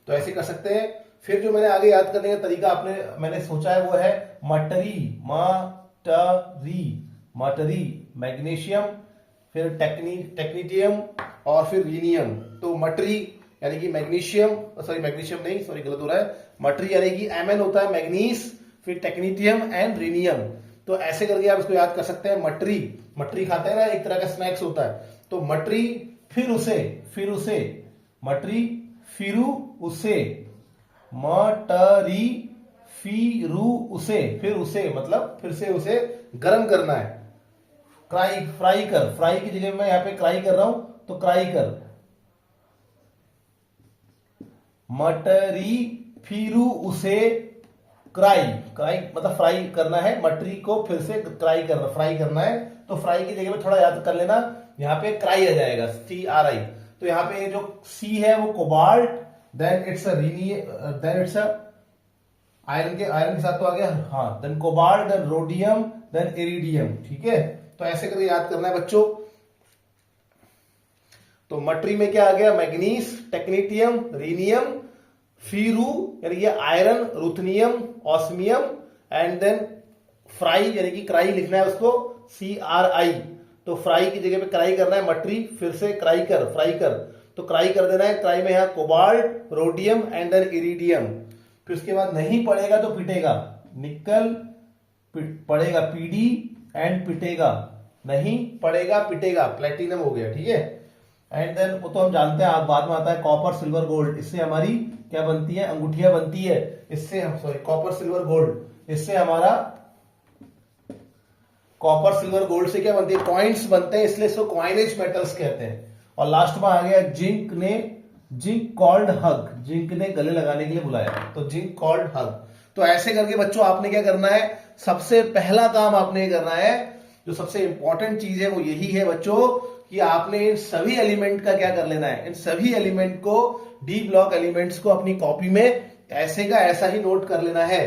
तो ऐसे कर सकते हैं। फिर जो मैंने आगे याद करने का तरीका मैंने सोचा है वो है मटरी, मैग्नीशियम, फिर टेक्नीटियम, और फिर रीनियम। तो मटरी यानी कि मैग्नीशियम, मैग्नीशियम नहीं, सॉरी गलत हो रहा है, मटरी यानी कि Mn होता है मैग्नीस, फिर टेक्नीटियम एंड रीनियम। तो ऐसे करके आप इसको याद कर सकते हैं। मटरी, मटरी खाते हैं ना, एक तरह का स्नैक्स होता है। तो मटरी फिर उसे मटरी फिरू उसे, मटरी फिरू उसे, फिर उसे मतलब फिर से उसे गर्म करना है। फ्राई कर, फ्राई की जगह मैं यहां पे क्राई कर रहा हूं, तो क्राई कर। मटरी फिरू उसे क्राई, क्राई मतलब फ्राई करना है, मटरी को फिर से क्राई करना, फ्राई करना है। तो फ्राई की जगह पे थोड़ा याद कर लेना, यहाँ पे क्राई आ जाएगा, CRI। तो यहाँ पे जो सी है वो कोबाल्ट, देन इट्स आयरन के साथ तो आ गया, हाँ, then cobalt, then rhodium, then iridium. ठीक है, तो ऐसे करके याद करना है बच्चों। तो मटरी में क्या आ गया, मैग्नीज, टेक्नीटियम, रीनियम, फीरू यानी कि iron, ruthenium, osmium, and then फ्राई यानी कि क्राई लिखना है उसको, CRI। तो फ्राई की जगह पे क्राई करना है, मटरी फिर से क्राई कर, फ्राई कर, तो क्राई कर देना है। क्राई में यहां cobalt, rhodium and then iridium. फिर उसके बाद नहीं पड़ेगा तो पिटेगा, निकल पड़ेगा, PD एंड पिटेगा, नहीं पड़ेगा पिटेगा, प्लेटिनम हो गया। ठीक है, एंड देन वो तो हम जानते हैं, आप बाद में आता है कॉपर, सिल्वर, गोल्ड। इससे हमारी क्या बनती है, अंगूठियां बनती है। इससे हम कॉपर, सिल्वर, गोल्ड, इससे हमारा कॉपर, सिल्वर, गोल्ड से क्या बनती है, कॉइन्स बनते हैं, इसलिए इसको कॉइनेज मेटल्स कहते हैं। और लास्ट में आ गया जिंक कॉल्ड हग, जिंक ने गले लगाने के लिए बुलाया, तो जिंक कॉल्ड हग। तो ऐसे करके बच्चों आपने क्या करना है, सबसे पहला काम आपने करना है, जो सबसे इंपॉर्टेंट चीज है वो यही है बच्चों, कि आपने इन सभी एलिमेंट का क्या कर लेना है, इन सभी एलिमेंट को, डी ब्लॉक एलिमेंट्स को अपनी कॉपी में ऐसे का ऐसा ही नोट कर लेना है।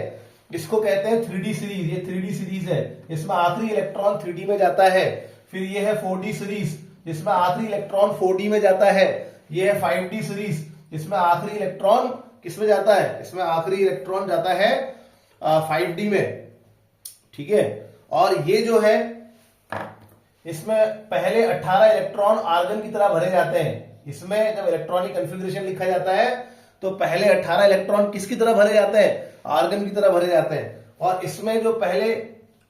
इसको कहते हैं 3D सीरीज, ये 3D सीरीज है, इसमें आखिरी इलेक्ट्रॉन 3D में जाता है। फिर ये है 4D सीरीज, इसमें आखिरी इलेक्ट्रॉन 4D में जाता है। ये है 5D सीरीज, इसमें आखिरी इलेक्ट्रॉन किसमें जाता है, इसमें आखिरी इलेक्ट्रॉन जाता है 5D में। ठीक है, और ये जो है इसमें पहले 18 इलेक्ट्रॉन आर्गन की तरह भरे जाते हैं। इसमें जब इलेक्ट्रॉनिक कॉन्फ़िगरेशन लिखा जाता है तो पहले 18 इलेक्ट्रॉन किसकी तरह भरे जाते हैं, आर्गन की तरह भरे जाते हैं। और इसमें जो पहले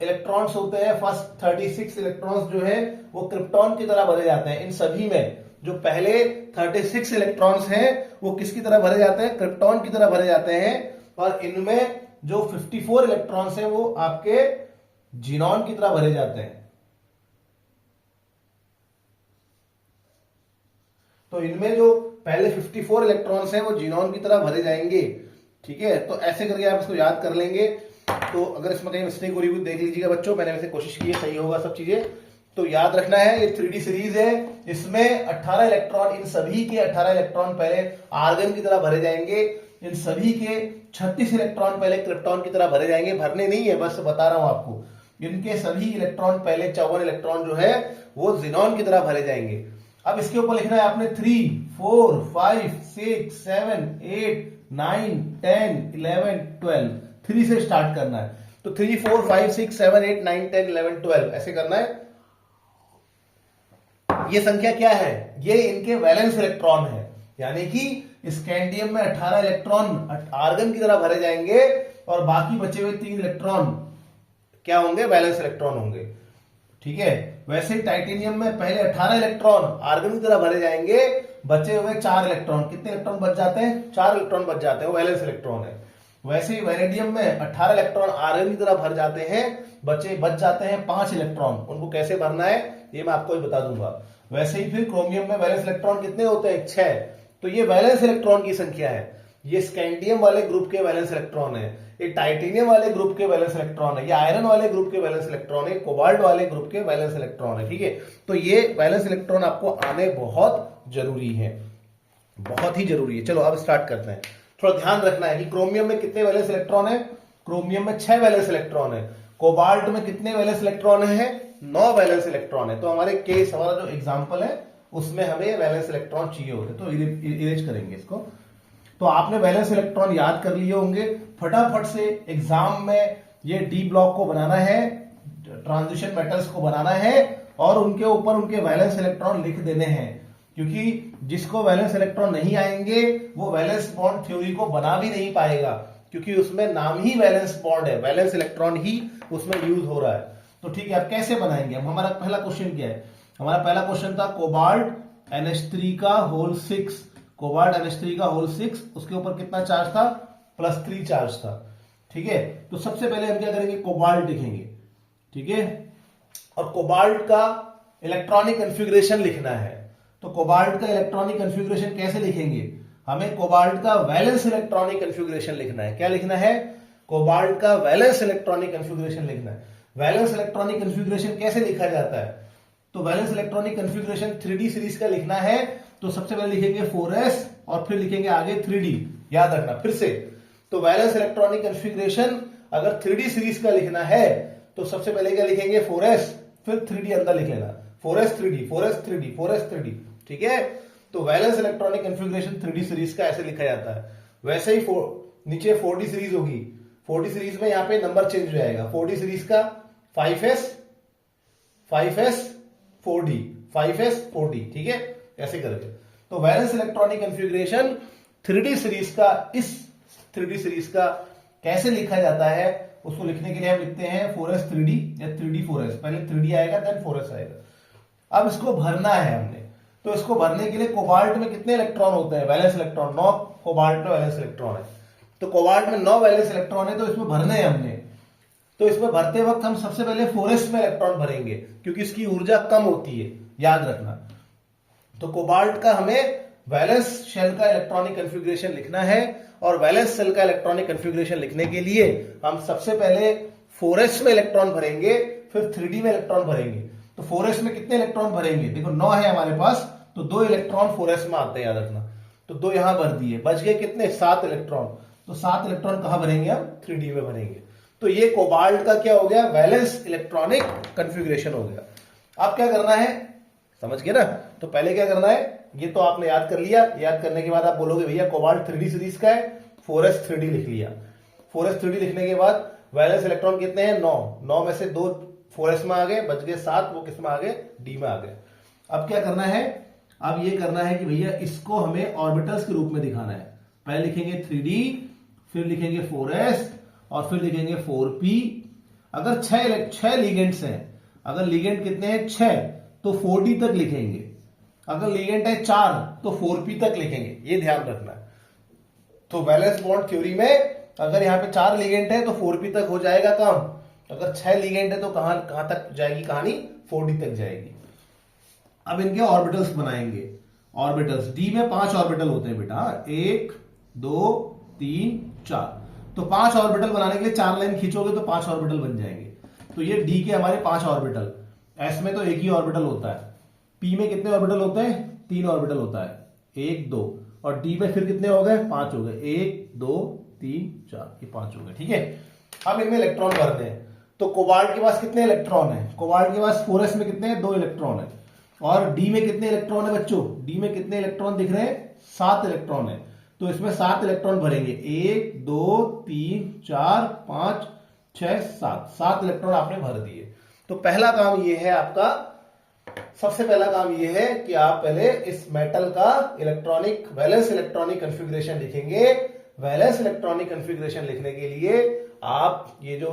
इलेक्ट्रॉन्स होते हैं, फर्स्ट 36 इलेक्ट्रॉन्स जो है वो क्रिप्टॉन की तरह भरे जाते हैं। इन सभी में जो पहले 36 इलेक्ट्रॉन्स हैं वो किसकी तरह भरे जाते हैं, क्रिप्टॉन की तरह भरे जाते हैं। और इनमें जो 54 इलेक्ट्रॉन्स हैं वो आपके जीनॉन की तरह भरे जाते हैं। तो इनमें जो पहले 54 इलेक्ट्रॉन्स हैं वो जीनॉन की तरह भरे जाएंगे। ठीक है, तो ऐसे करके आप इसको याद कर लेंगे। तो अगर इसमें कहीं मिस्टेक हो रही है देख लीजिएगा बच्चों, मैंने वैसे कोशिश की है, सही होगा सब चीजें। तो याद रखना है ये 3D सीरीज है, इसमें 18 इलेक्ट्रॉन, इन सभी के 18 इलेक्ट्रॉन पहले आर्गन की तरह भरे जाएंगे, इन सभी के 36 इलेक्ट्रॉन पहले क्रिप्टॉन की तरह भरे जाएंगे। भरने नहीं है, बस बता रहा हूं आपको, इनके सभी इलेक्ट्रॉन पहले 54 इलेक्ट्रॉन जो है वो जीनॉन की तरह भरे जाएंगे। अब इसके ऊपर लिखना है आपने 3, 4, 5, 6, 7, 8, 9, 10, 11, 12, 3 से स्टार्ट करना है। तो 3, 4, 5, 6, 7, 8, 9, 10, 11, 12 ऐसे करना है। ये संख्या क्या है, ये इनके वैलेंस इलेक्ट्रॉन है, यानी कि स्कैंडियम में 18 इलेक्ट्रॉन आर्गन की तरह भरे जाएंगे और बाकी बचे हुए 3 इलेक्ट्रॉन क्या होंगे, वैलेंस इलेक्ट्रॉन होंगे। ठीक है, वैसे ही टाइटेनियम में पहले 18 इलेक्ट्रॉन आर्गन की तरह भरे जाएंगे, बचे हुए 4 इलेक्ट्रॉन, कितने इलेक्ट्रॉन बच जाते हैं, 4 इलेक्ट्रॉन बच जाते हैं, वो वैलेंस इलेक्ट्रॉन है। वैसे ही वैनेडियम में 18 इलेक्ट्रॉन आर्गन की तरह भर जाते हैं, बच जाते हैं 5 इलेक्ट्रॉन। उनको कैसे भरना है ये मैं आपको बता दूंगा। वैसे ही फिर क्रोमियम में वैलेंस इलेक्ट्रॉन कितने होते हैं, 6। तो ये वैलेंस इलेक्ट्रॉन की संख्या है। ये स्कैंडियम वाले ग्रुप के वैलेंस इलेक्ट्रॉन है, ये टाइटेनियम वाले ग्रुप के वैलेंस इलेक्ट्रॉन है, ये आयरन वाले ग्रुप के वैलेंस इलेक्ट्रॉन है, कोबाल्ट वाले ग्रुप के वैलेंस इलेक्ट्रॉन है। ठीक है, तो ये वैलेंस इलेक्ट्रॉन आपको आने बहुत जरूरी है, बहुत ही जरूरी है। चलो अब स्टार्ट करते हैं। थोड़ा ध्यान रखना है कि क्रोमियम में कितने वैलेंस इलेक्ट्रॉन है, क्रोमियम में 6 वैलेंस इलेक्ट्रॉन है। कोबाल्ट में कितने वैलेंस इलेक्ट्रॉन है, 9 वैलेंस इलेक्ट्रॉन है। तो हमारे केस, हमारा जो एग्जाम्पल है उसमें हमें वैलेंस इलेक्ट्रॉन चाहिए होते, तो इरेज करेंगे इसको। तो आपने वैलेंस इलेक्ट्रॉन याद कर लिए होंगे, फटाफट से एग्जाम में ये डी ब्लॉक को बनाना है, ट्रांजिशन मेटल्स को बनाना है और उनके ऊपर उनके वैलेंस इलेक्ट्रॉन लिख देने हैं, क्योंकि जिसको वैलेंस इलेक्ट्रॉन नहीं आएंगे वो वैलेंस बॉन्ड थ्योरी को बना भी नहीं पाएगा। क्योंकि उसमें नाम ही वैलेंस बॉन्ड है, वैलेंस इलेक्ट्रॉन ही उसमें यूज हो रहा है। तो ठीक है, अब कैसे बनाएंगे हम? हमारा पहला क्वेश्चन क्या है? हमारा पहला क्वेश्चन था कोबाल्ट NH3 का होल 6, कोबाल्ट NH3 का होल 6, उसके ऊपर कितना चार्ज था? +3 चार्ज था। ठीक है, तो सबसे पहले हम क्या करेंगे? कोबाल्ट लिखेंगे। ठीक है, और कोबाल्ट का इलेक्ट्रॉनिक कॉन्फ़िगरेशन लिखना है। तो कोबाल्ट का इलेक्ट्रॉनिक कॉन्फ़िगरेशन कैसे लिखेंगे? हमें कोबाल्ट का वैलेंस इलेक्ट्रॉनिक कॉन्फ़िगरेशन लिखना है। क्या लिखना है? कोबाल्ट का वैलेंस इलेक्ट्रॉनिक कॉन्फ़िगरेशन लिखना है। वैलेंस इलेक्ट्रॉनिक कॉन्फ़िगरेशन कैसे लिखा जाता है? तो valence electronic configuration 3D series का लिखना है, तो सबसे पहले लिखेंगे 4s और फिर लिखेंगे आगे 3D। याद रखना फिर से, तो वैलेंस इलेक्ट्रॉनिक कॉन्फ़िगरेशन अगर 3D सीरीज का लिखना है तो सबसे पहले क्या लिखेंगे? 4s, फिर 3D अंदर लिख लेना, 4s 3D 4s 3D 4s 3D। ठीक है, तो valence electronic configuration 3D series का ऐसे लिखा जाता है। वैसे ही नीचे 4D सीरीज होगी, 4D सीरीज में यहां पे नंबर चेंज हो जाएगा। 4D सीरीज का 5s 4D 5s 4D। ठीक है, ऐसे करके। तो valence electronic configuration 3D series का, इस 3D सीरीज का कैसे लिखा जाता है, उसको लिखने के लिए हम लिखते हैं 4s 3D या 3D 4s। पहले 3D आएगा देन 4s आएगा। अब इसको भरना है हमने, तो इसको भरने के लिए कोबाल्ट में कितने इलेक्ट्रॉन होते हैं? वैलेंस इलेक्ट्रॉन 9 कोबाल्ट में वैलेंस इलेक्ट्रॉन है। तो कोबाल्ट में 9 वैलेंस इलेक्ट्रॉन है, तो इसमें भरने हैं हमने। तो इसमें भरते वक्त हम सबसे पहले 4s में इलेक्ट्रॉन भरेंगे, क्योंकि इसकी ऊर्जा कम होती है, याद रखना। तो कोबाल्ट का हमें वैलेंस शेल का इलेक्ट्रॉनिक कॉन्फ़िगरेशन लिखना है, और वैलेंस शेल का इलेक्ट्रॉनिक कॉन्फ़िगरेशन लिखने के लिए हम सबसे पहले 4s में इलेक्ट्रॉन भरेंगे, फिर 3D में इलेक्ट्रॉन भरेंगे। तो 4s में कितने इलेक्ट्रॉन भरेंगे? देखो 9 है हमारे पास, तो 2 इलेक्ट्रॉन 4s में आते हैं, याद रखना। तो 2 यहां भर दिए, बच गए कितने? 7 इलेक्ट्रॉन। तो 7 इलेक्ट्रॉन कहां भरेंगे? हम 3D में भरेंगे। तो ये कोबाल्ट का क्या हो गया? वैलेंस इलेक्ट्रॉनिक कॉन्फ़िगरेशन हो गया। अब क्या करना है, समझ गए ना? तो पहले क्या करना है, ये तो आपने याद कर लिया। याद करने के बाद आप बोलोगे भैया कोबाल्ट 3D सीरीज का है, 4s 3D लिख लिया। 4s 3D लिखने के बाद वैलेंस इलेक्ट्रॉन कितने हैं? 9 में से 2 4s में आ गए, बच गए 7, वो किस में आ गए? D में आ गए। अब क्या करना है? अब ये करना है कि भैया इसको हमें ऑर्बिटल्स के रूप में दिखाना है। पहले लिखेंगे 3D, फिर लिखेंगे 4s और फिर लिखेंगे 4p। अगर 6 लिगेंड्स हैं, अगर लिगेंड कितने हैं? 6, तो 4D तक लिखेंगे। अगर लिगेंड है 4 तो 4p तक लिखेंगे, ये ध्यान रखना है। तो वैलेंस बॉन्ड थ्योरी में अगर यहाँ पे 4 लिगेंड है तो 4p तक हो जाएगा काम। अगर 6 लिगेंड है तो कहां तक जाएगी कहानी? 4D तक जाएगी। अब इनके ऑर्बिटल्स बनाएंगे। ऑर्बिटल्स D में 5 ऑर्बिटल होते हैं बेटा, 1 2 3 4। तो 5 ऑर्बिटल बनाने के लिए 4 लाइन खींचोगे तो 5 ऑर्बिटल बन जाएंगे। तो ये D के हमारे 5 ऑर्बिटल। S में तो एक ही ऑर्बिटल होता है। P में कितने ऑर्बिटल होते हैं? 3 ऑर्बिटल होता है, 1 2। और D में फिर कितने हो गए? 5 हो गए, 1 2 3 4, ये 5 हो गए। ठीक है, अब इनमें इलेक्ट्रॉन भरते हैं। तो कोबाल्ट के पास कितने इलेक्ट्रॉन है? कोबाल्ट के पास 4s में कितने हैं? 2 इलेक्ट्रॉन है। और D में कितने इलेक्ट्रॉन है बच्चों? D में कितने इलेक्ट्रॉन दिख रहे हैं? 7 इलेक्ट्रॉन है। तो इसमें 7 इलेक्ट्रॉन भरेंगे, 1 2 3 4 5 6 7। 7 इलेक्ट्रॉन आपने भर दिए। तो पहला काम ये है आपका, सबसे पहला काम ये है कि आप पहले इस मेटल का इलेक्ट्रॉनिक वैलेंस इलेक्ट्रॉनिक कॉन्फ़िगरेशन लिखेंगे। वैलेंस इलेक्ट्रॉनिक कॉन्फ़िगरेशन लिखने के लिए आप ये जो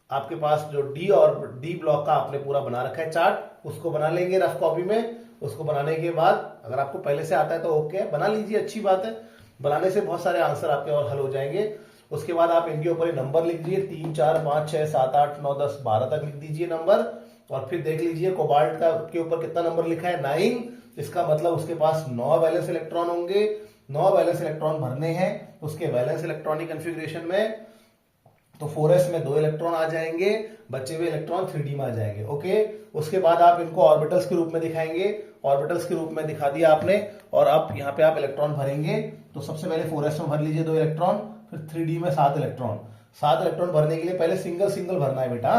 आपके पास जो D और D ब्लॉक का आपने पूरा बना रखा है चार्ट, उसको बना लेंगे रफ कॉपी में। उसको बनाने के बाद अगर आपको पहले से आता है तो ओके, बना लीजिए, अच्छी बात है। बनाने से बहुत सारे आंसर आपके और हल हो जाएंगे। उसके बाद आप इनके ऊपर नंबर लिख दीजिए, 3 4 5 6 7 8 9 10 12 तक लिख दीजिए नंबर। और फिर देख लीजिए कोबाल्ट का के ऊपर कितना नंबर लिखा है? 9। इसका मतलब उसके पास 9 वैलेंस इलेक्ट्रॉन होंगे। 9 वैलेंस इलेक्ट्रॉन भरने हैं उसके वैलेंस इलेक्ट्रॉनिक कॉन्फ़िगरेशन में। तो 4s में 2 इलेक्ट्रॉन आ जाएंगे, बचे हुए इलेक्ट्रॉन 3D में आ जाएंगे। ओके, उसके बाद आप इनको ऑर्बिटल्स के रूप में दिखाएंगे। ऑर्बिटल्स के रूप में दिखा दिया आपने, और अब यहाँ पे आप इलेक्ट्रॉन भरेंगे। तो सबसे पहले 4s में भर लीजिए 2 इलेक्ट्रॉन, फिर 3D में 7 इलेक्ट्रॉन। 7 इलेक्ट्रॉन भरने के लिए पहले सिंगल सिंगल भरना है बेटा,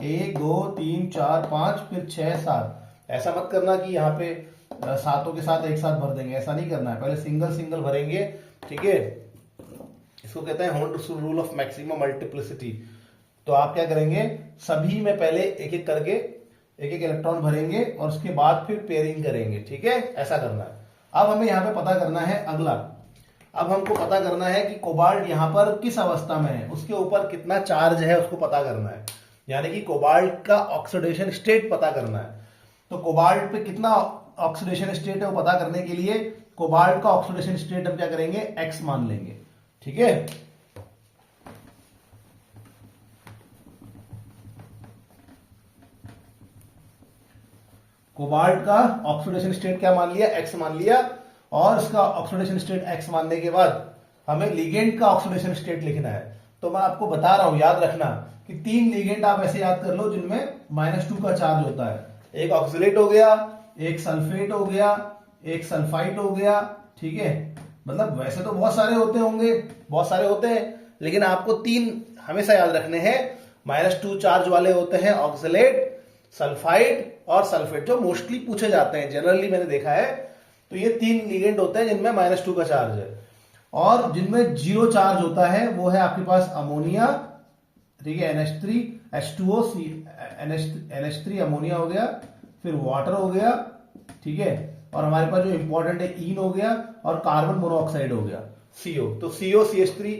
1 2 3 4 5 फिर 6 7। ऐसा मत करना कि यहाँ पे सातों के साथ एक साथ भर देंगे, ऐसा नहीं करना है। पहले सिंगल सिंगल भरेंगे। ठीक है, इसको कहते हैं hold rule of maximum multiplicity. तो आप क्या करेंगे? सभी में पहले एक एक करके एक एक इलेक्ट्रॉन भरेंगे और उसके बाद फिर पेयरिंग करेंगे। ठीक है, ऐसा करना है। अब हमें यहाँ पे पता करना है अगला। अब हमको पता करना है कि कोबाल्ट यहां पर किस अवस्था में है, उसके ऊपर कितना चार्ज है उसको पता करना है, यानी कि कोबाल्ट का ऑक्सीडेशन स्टेट पता करना है। तो कोबाल्ट पे कितना ऑक्सीडेशन स्टेट है वो पता करने के लिए कोबाल्ट का ऑक्सीडेशन स्टेट हम क्या करेंगे, एक्स मान लेंगे। ठीक है, कोबाल्ट का ऑक्सीडेशन स्टेट क्या मान लिया, एक्स मान लिया, और उसका ऑक्सीडेशन स्टेट एक्स मानने के बाद हमें लिगेंड का ऑक्सीडेशन स्टेट लिखना है। तो मैं आपको बता रहा हूं, याद रखना कि 3 लिगेंड आप ऐसे याद कर लो जिनमें -2 का चार्ज होता है। एक ऑक्सीलेट हो गया, एक सल्फेट हो गया, एक सल्फाइट हो गया। ठीक है, मतलब वैसे तो बहुत सारे होते होंगे, बहुत सारे होते हैं, लेकिन आपको 3 हमेशा याद रखने हैं। -2 चार्ज वाले होते हैं ऑक्सीलेट, सल्फाइड और सल्फेट, जो मोस्टली पूछे जाते हैं, जनरली मैंने देखा है। तो ये 3 लिगेंड होते हैं जिनमें -2 का चार्ज है, और जिनमें 0 चार्ज होता है वो है आपके पास अमोनिया। ठीक है, NH3 H2O NH3 अमोनिया हो गया, फिर वाटर हो गया। ठीक है, और हमारे पास जो इंपॉर्टेंट है ईन हो गया, और कार्बन मोनोऑक्साइड हो गया CO। तो CO CH3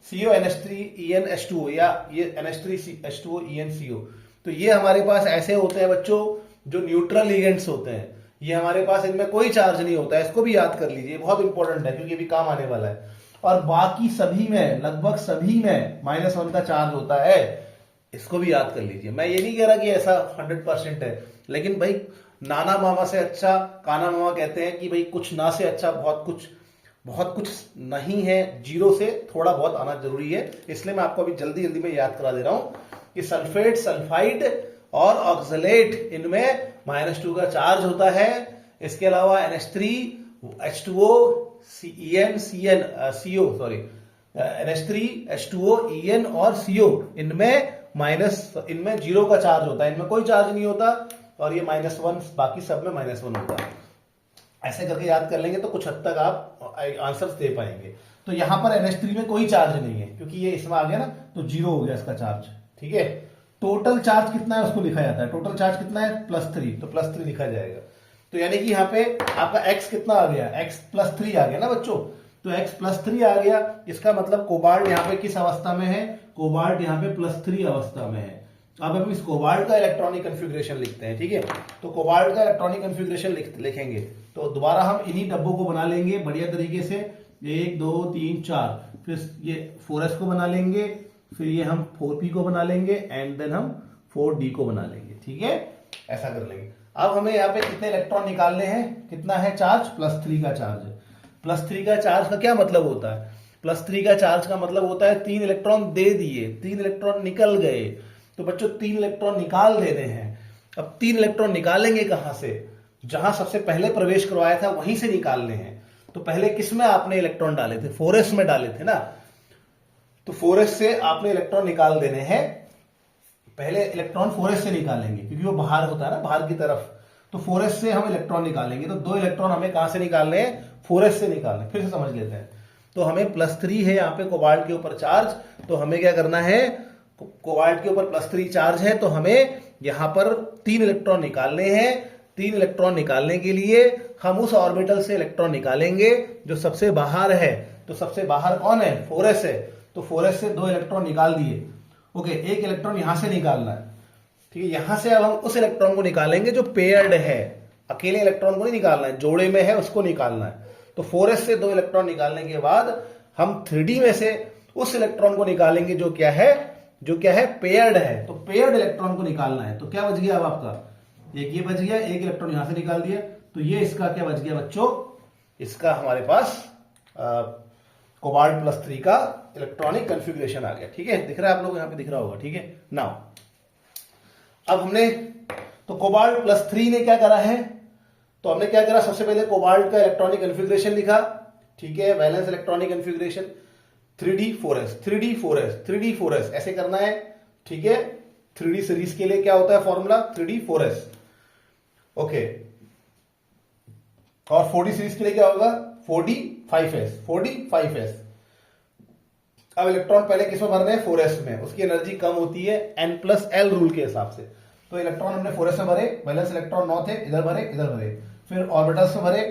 CO NH3 EN H2O, या ये NH3 H2O EN CO। तो ये हमारे पास ऐसे होते हैं बच्चों जो न्यूट्रल लिगेंड्स होते हैं। ये हमारे पास इनमें कोई चार्ज नहीं होता है, इसको भी याद कर लीजिए, बहुत इंपॉर्टेंट है क्योंकि अभी काम आने वाला है। और बाकी सभी में, लगभग सभी में -1 का चार्ज होता है, इसको भी याद कर लीजिए। मैं ये नहीं कह रहा कि ऐसा 100% है, लेकिन भाई नाना मामा से अच्छा काना मामा कहते हैं कि भाई कुछ ना से अच्छा बहुत कुछ नहीं है, 0 से थोड़ा बहुत आना जरूरी है। इसलिए मैं आपको अभी जल्दी जल्दी में याद करा दे रहा हूं कि सल्फेट, सल्फाइड और ऑक्सलेट, इनमें -2 का चार्ज होता है। इसके अलावा NH3 H2O EN CN CO, sorry, NH3 H2O EN और CO, इनमें 0 का चार्ज होता है, इनमें कोई चार्ज नहीं होता, और ये -1 बाकी सब में -1 होता है। ऐसे करके याद कर लेंगे तो कुछ हद तक आप आंसर्स दे पाएंगे। तो यहां पर NH3 में कोई चार्ज नहीं है क्योंकि ये इसमें आ गया ना, तो 0 हो गया इसका चार्ज। ठीक है, टोटल चार्ज कितना है उसको लिखा जाता है। टोटल चार्ज कितना है, +3, तो +3 लिखा जाएगा। तो यानी कि यहाँ पे आपका x कितना आ गया, x +3 आ गया ना बच्चों। तो x +3 आ गया, इसका मतलब कोबाल्ट यहाँ पे किस अवस्था में है, कोबाल्ट यहाँ पे +3 अवस्था में है। अब हम इस कोबाल्ट का इलेक्ट्रॉनिक कन्फिग्रेशन लिखते हैं। ठीक है, तो कोबाल्ट का इलेक्ट्रॉनिक कन्फिग्रेशन लिखेंगे तो दोबारा हम इन्हीं डब्बों को बना लेंगे बढ़िया तरीके से, 1 2 3 4, फिर ये 4s को बना लेंगे, फिर ये हम 4p को बना लेंगे, एंड देन हम 4d को बना लेंगे। ठीक है, ऐसा कर लेंगे। अब हमें यहाँ पे कितने इलेक्ट्रॉन निकालने हैं, कितना है चार्ज, +3 का चार्ज है। +3 का चार्ज का क्या मतलब होता है, +3 का चार्ज का मतलब होता है 3 इलेक्ट्रॉन दे दिए, 3 इलेक्ट्रॉन निकल गए। तो बच्चों 3 इलेक्ट्रॉन निकाल देने हैं। अब 3 इलेक्ट्रॉन निकालेंगे कहां से, जहां सबसे पहले प्रवेश करवाया था वहीं से निकालने हैं। तो पहले किस में आपने इलेक्ट्रॉन डाले थे, 4s में डाले थे ना, तो 4s से आपने इलेक्ट्रॉन निकाल देने हैं। पहले इलेक्ट्रॉन 4s से निकालेंगे क्योंकि वो बाहर होता है ना, बाहर की तरफ। तो 4s से हम इलेक्ट्रॉन निकालेंगे, तो 2 इलेक्ट्रॉन हमें कहां से निकालने हैं, 4s से निकालने। फिर से समझ लेते हैं। तो हमें +3 है यहाँ पे कोबाल्ट के ऊपर चार्ज, तो हमें क्या करना है, कोबाल्ट के ऊपर +3 चार्ज है, तो हमें यहां पर 3 इलेक्ट्रॉन निकालने हैं। 3 इलेक्ट्रॉन निकालने के लिए हम उस ऑर्बिटल से इलेक्ट्रॉन निकालेंगे जो सबसे बाहर है। तो सबसे बाहर कौन है, 4s है। तो 4s से 2 इलेक्ट्रॉन निकाल दिए। ओके, 1 इलेक्ट्रॉन यहां से निकालना है। ठीक है, यहां से अब हम उस इलेक्ट्रॉन को निकालेंगे जो पेयर्ड है, अकेले इलेक्ट्रॉन को नहीं निकालना है, जोड़े में है उसको निकालना है। तो 4s से 2 इलेक्ट्रॉन निकालने के बाद हम 3d में से उस इलेक्ट्रॉन को निकालेंगे जो क्या है पेयर्ड है। तो पेयर्ड इलेक्ट्रॉन को निकालना है। तो क्या बच गया अब आपका, एक ये बच गया, 1 इलेक्ट्रॉन यहां से निकाल दिया, तो ये इसका क्या बच गया बच्चों, इसका हमारे पास कोबाल्ट +3 का इलेक्ट्रॉनिक कन्फिग्रेशन आ गया। ठीक है, दिख रहा है आप लोग, यहां पे दिख रहा होगा। ठीक है, नाउ अब हमने तो कोबाल्ट +3 ने क्या करा है, तो हमने क्या करा, सबसे पहले कोबाल्ट का इलेक्ट्रॉनिक कन्फिग्रेशन लिखा। ठीक है, valence electronic configuration 3d4s 3d4s 3d4s ऐसे करना है। ठीक है, 3d सीरीज के लिए क्या होता है फॉर्मूला, 3d4s। ओके, और 4d सीरीज के लिए क्या होगा, 4d5s 4d5s। अब इलेक्ट्रॉन पहले किसमें भरने हैं, 4s में, उसकी एनर्जी कम होती है n+l रूल के हिसाब से। तो इलेक्ट्रॉन हमने 4s में भरे, वैलेंस इलेक्ट्रॉन 9 थे, इधर भरे इधर भरे, फिर ऑर्बिटल्स में भरे,